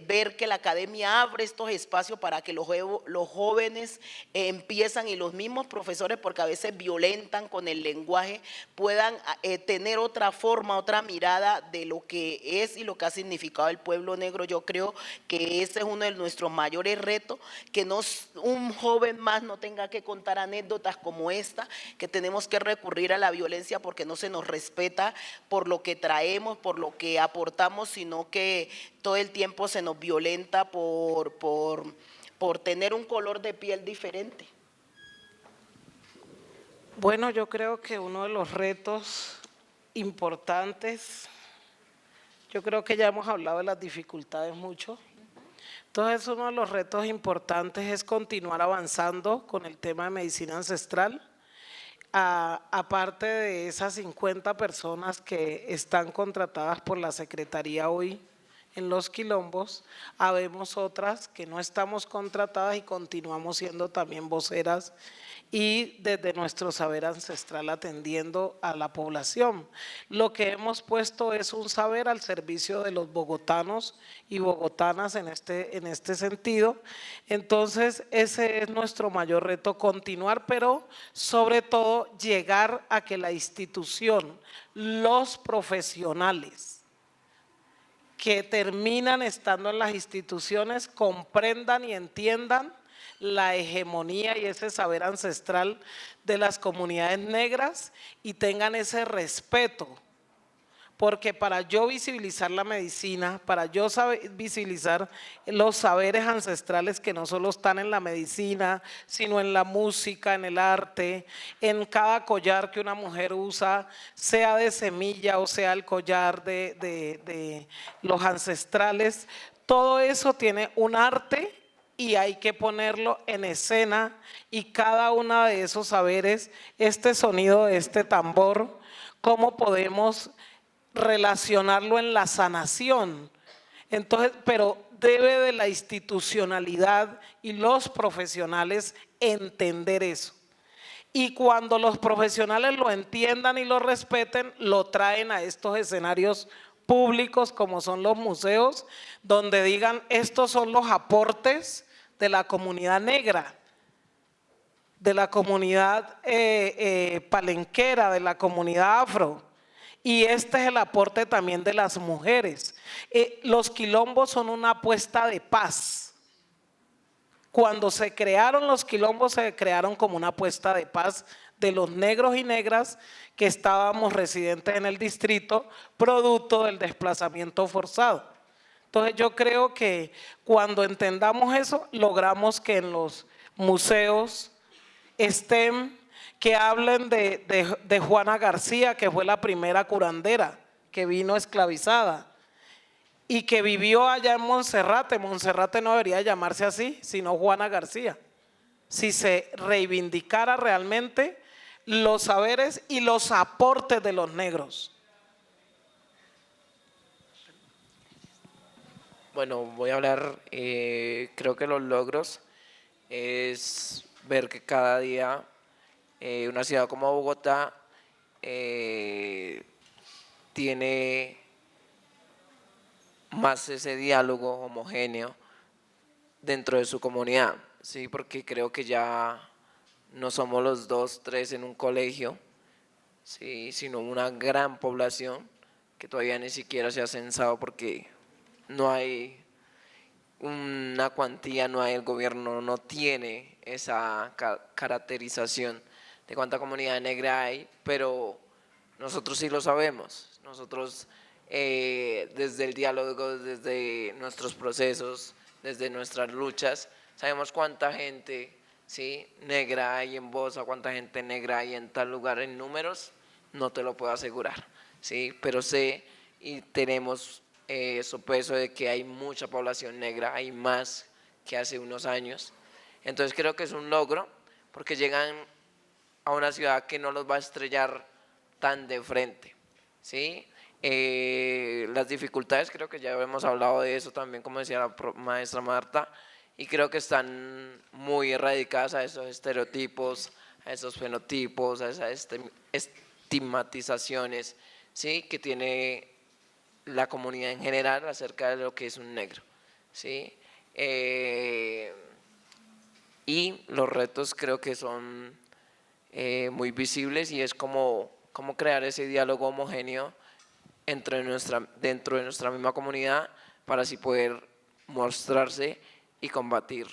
ver que la academia abre estos espacios para que los jóvenes empiezan y los mismos profesores, porque a veces violentan con el lenguaje, puedan tener otra forma, otra mirada de lo que es y lo que ha significado el pueblo negro. Yo creo que ese es uno de nuestros mayores retos, que un joven más no tenga que contar anécdotas como esta, que tenemos que recurrir a la violencia porque no se nos respeta por lo que traemos, por lo que aportamos, sino que todo el tiempo se nos violenta por tener un color de piel diferente. Bueno, yo creo que uno de los retos importantes, yo creo que ya hemos hablado de las dificultades mucho. Entonces, uno de los retos importantes es continuar avanzando con el tema de medicina ancestral. Aparte de esas 50 personas que están contratadas por la Secretaría hoy en Los Quilombos, habemos otras que no estamos contratadas y continuamos siendo también voceras y desde nuestro saber ancestral atendiendo a la población. Lo que hemos puesto es un saber al servicio de los bogotanos y bogotanas en este sentido. Entonces, ese es nuestro mayor reto, continuar, pero sobre todo llegar a que la institución, los profesionales que terminan estando en las instituciones comprendan y entiendan la hegemonía y ese saber ancestral de las comunidades negras y tengan ese respeto, porque para yo visibilizar la medicina, para yo visibilizar los saberes ancestrales que no solo están en la medicina, sino en la música, en el arte, en cada collar que una mujer usa, sea de semilla o sea el collar de los ancestrales, todo eso tiene un arte y hay que ponerlo en escena y cada uno de esos saberes, este sonido de este tambor, cómo podemos relacionarlo en la sanación. Entonces, pero debe de la institucionalidad y los profesionales entender eso. Y cuando los profesionales lo entiendan y lo respeten, lo traen a estos escenarios públicos como son los museos, donde digan estos son los aportes de la comunidad negra, de la comunidad palenquera, de la comunidad afro. Y este es el aporte también de las mujeres. Los quilombos son una apuesta de paz. Cuando se crearon los quilombos, se crearon como una apuesta de paz de los negros y negras que estábamos residentes en el distrito, producto del desplazamiento forzado. Entonces yo creo que cuando entendamos eso, logramos que en los museos estén, que hablen de Juana García, que fue la primera curandera que vino esclavizada y que vivió allá en Monserrate. Monserrate no debería llamarse así, sino Juana García. Si se reivindicara realmente los saberes y los aportes de los negros. Bueno, voy a hablar, creo que los logros es ver que cada día una ciudad como Bogotá tiene más ese diálogo homogéneo dentro de su comunidad, ¿sí? Porque creo que ya no somos los 2, 3 en un colegio, ¿sí? Sino una gran población que todavía ni siquiera se ha censado porque no hay una cuantía, no hay, el gobierno no tiene esa caracterización de cuánta comunidad negra hay, pero nosotros sí lo sabemos. Nosotros desde el diálogo, desde nuestros procesos, desde nuestras luchas, sabemos cuánta gente, ¿sí?, negra hay en Bosa, cuánta gente negra hay en tal lugar. En números no te lo puedo asegurar, ¿sí?, pero sé y tenemos sopeso de que hay mucha población negra, hay más que hace unos años. Entonces creo que es un logro porque llegan a una ciudad que no los va a estrellar tan de frente, ¿sí? Las dificultades, creo que ya hemos hablado de eso también, como decía la maestra Marta, y creo que están muy erradicadas a esos estereotipos, a esos fenotipos, a esas estigmatizaciones, ¿sí?, que tiene la comunidad en general acerca de lo que es un negro, ¿sí? Y los retos creo que son muy visibles y es como crear ese diálogo homogéneo dentro de nuestra misma comunidad para así poder mostrarse y combatir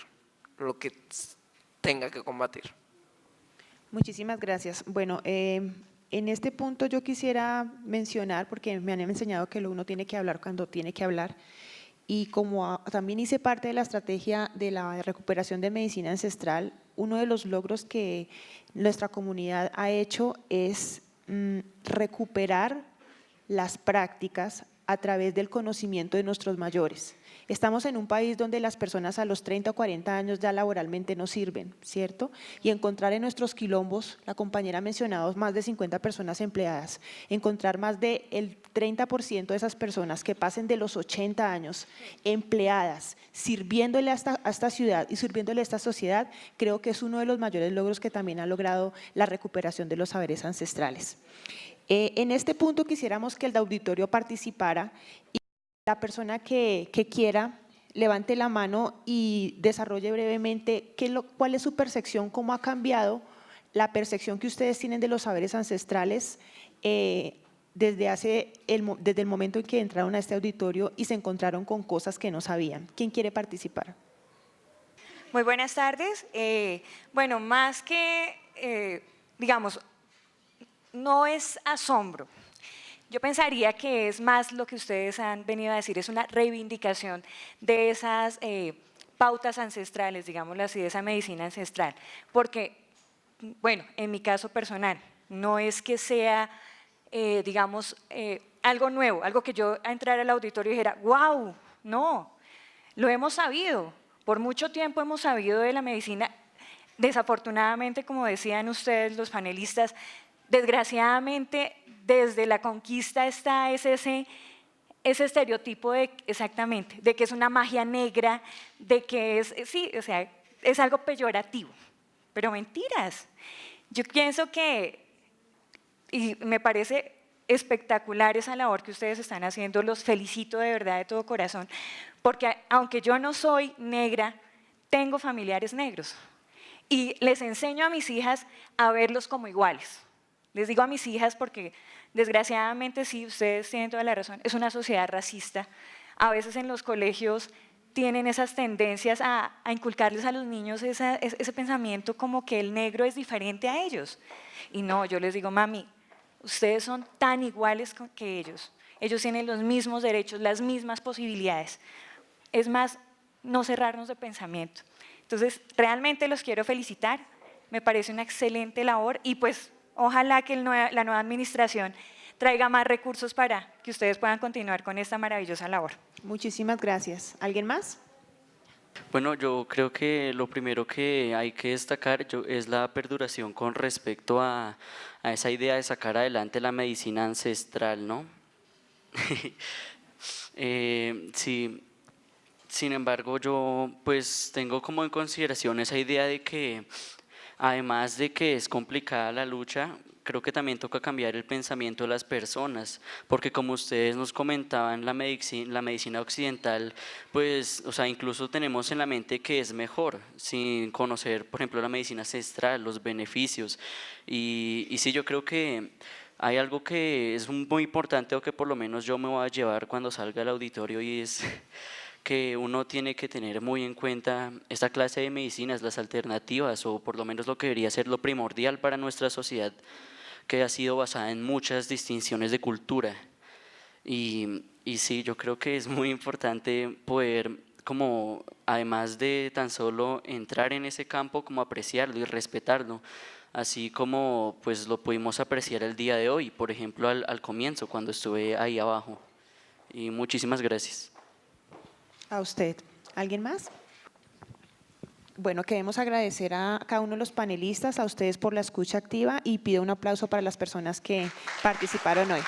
lo que tenga que combatir. Muchísimas gracias. Bueno, en este punto yo quisiera mencionar, porque me han enseñado que uno tiene que hablar cuando tiene que hablar, y como también hice parte de la estrategia de la recuperación de medicina ancestral, uno de los logros que nuestra comunidad ha hecho es recuperar las prácticas a través del conocimiento de nuestros mayores. Estamos en un país donde las personas a los 30 o 40 años ya laboralmente no sirven, ¿cierto? Y encontrar en nuestros quilombos, la compañera ha mencionado más de 50 personas empleadas, encontrar más del 30% de esas personas que pasen de los 80 años empleadas, sirviéndole a esta ciudad y sirviéndole a esta sociedad, creo que es uno de los mayores logros que también ha logrado la recuperación de los saberes ancestrales. En este punto quisiéramos que el auditorio participara y la persona que quiera levante la mano y desarrolle brevemente cuál es su percepción, cómo ha cambiado la percepción que ustedes tienen de los saberes ancestrales desde el momento en que entraron a este auditorio y se encontraron con cosas que no sabían. ¿Quién quiere participar? Muy buenas tardes. Bueno, más que, digamos, no es asombro. Yo pensaría que es más lo que ustedes han venido a decir, es una reivindicación de esas pautas ancestrales, digámoslo así, de esa medicina ancestral. Porque, bueno, en mi caso personal, no es que sea, digamos, algo nuevo, algo que yo a entrar al auditorio dijera, wow, no, lo hemos sabido, por mucho tiempo hemos sabido de la medicina. Desafortunadamente, como decían ustedes, los panelistas, desgraciadamente, desde la conquista está ese estereotipo exactamente, de que es una magia negra, de que sí, o sea, es algo peyorativo, pero mentiras. Yo pienso que, y me parece espectacular esa labor que ustedes están haciendo, los felicito de verdad de todo corazón, porque aunque yo no soy negra, tengo familiares negros y les enseño a mis hijas a verlos como iguales. Les digo a mis hijas porque desgraciadamente sí, ustedes tienen toda la razón, es una sociedad racista. A veces en los colegios tienen esas tendencias a inculcarles a los niños ese pensamiento como que el negro es diferente a ellos. Y no, yo les digo, mami, ustedes son tan iguales que ellos. Ellos tienen los mismos derechos, las mismas posibilidades. Es más, no cerrarnos de pensamiento. Entonces, realmente los quiero felicitar. Me parece una excelente labor y pues ojalá que la nueva administración traiga más recursos para que ustedes puedan continuar con esta maravillosa labor. Muchísimas gracias. ¿Alguien más? Bueno, yo creo que lo primero que hay que destacar es la perduración con respecto a esa idea de sacar adelante la medicina ancestral, ¿no? Sí, sin embargo, yo pues tengo como en consideración esa idea de que además de que es complicada la lucha, creo que también toca cambiar el pensamiento de las personas, porque como ustedes nos comentaban, la medicina occidental, pues, o sea, incluso tenemos en la mente que es mejor, sin conocer, por ejemplo, la medicina ancestral, los beneficios, y sí, yo creo que hay algo que es muy importante o que por lo menos yo me voy a llevar cuando salga al auditorio y es que uno tiene que tener muy en cuenta esta clase de medicinas, las alternativas, o por lo menos lo que debería ser lo primordial para nuestra sociedad, que ha sido basada en muchas distinciones de cultura. Y sí, yo creo que es muy importante poder, como además de tan solo entrar en ese campo, como apreciarlo y respetarlo, así como pues lo pudimos apreciar el día de hoy, por ejemplo, al comienzo, cuando estuve ahí abajo. Y muchísimas gracias. A usted. ¿Alguien más? Bueno, queremos agradecer a cada uno de los panelistas, a ustedes por la escucha activa y pido un aplauso para las personas que participaron hoy.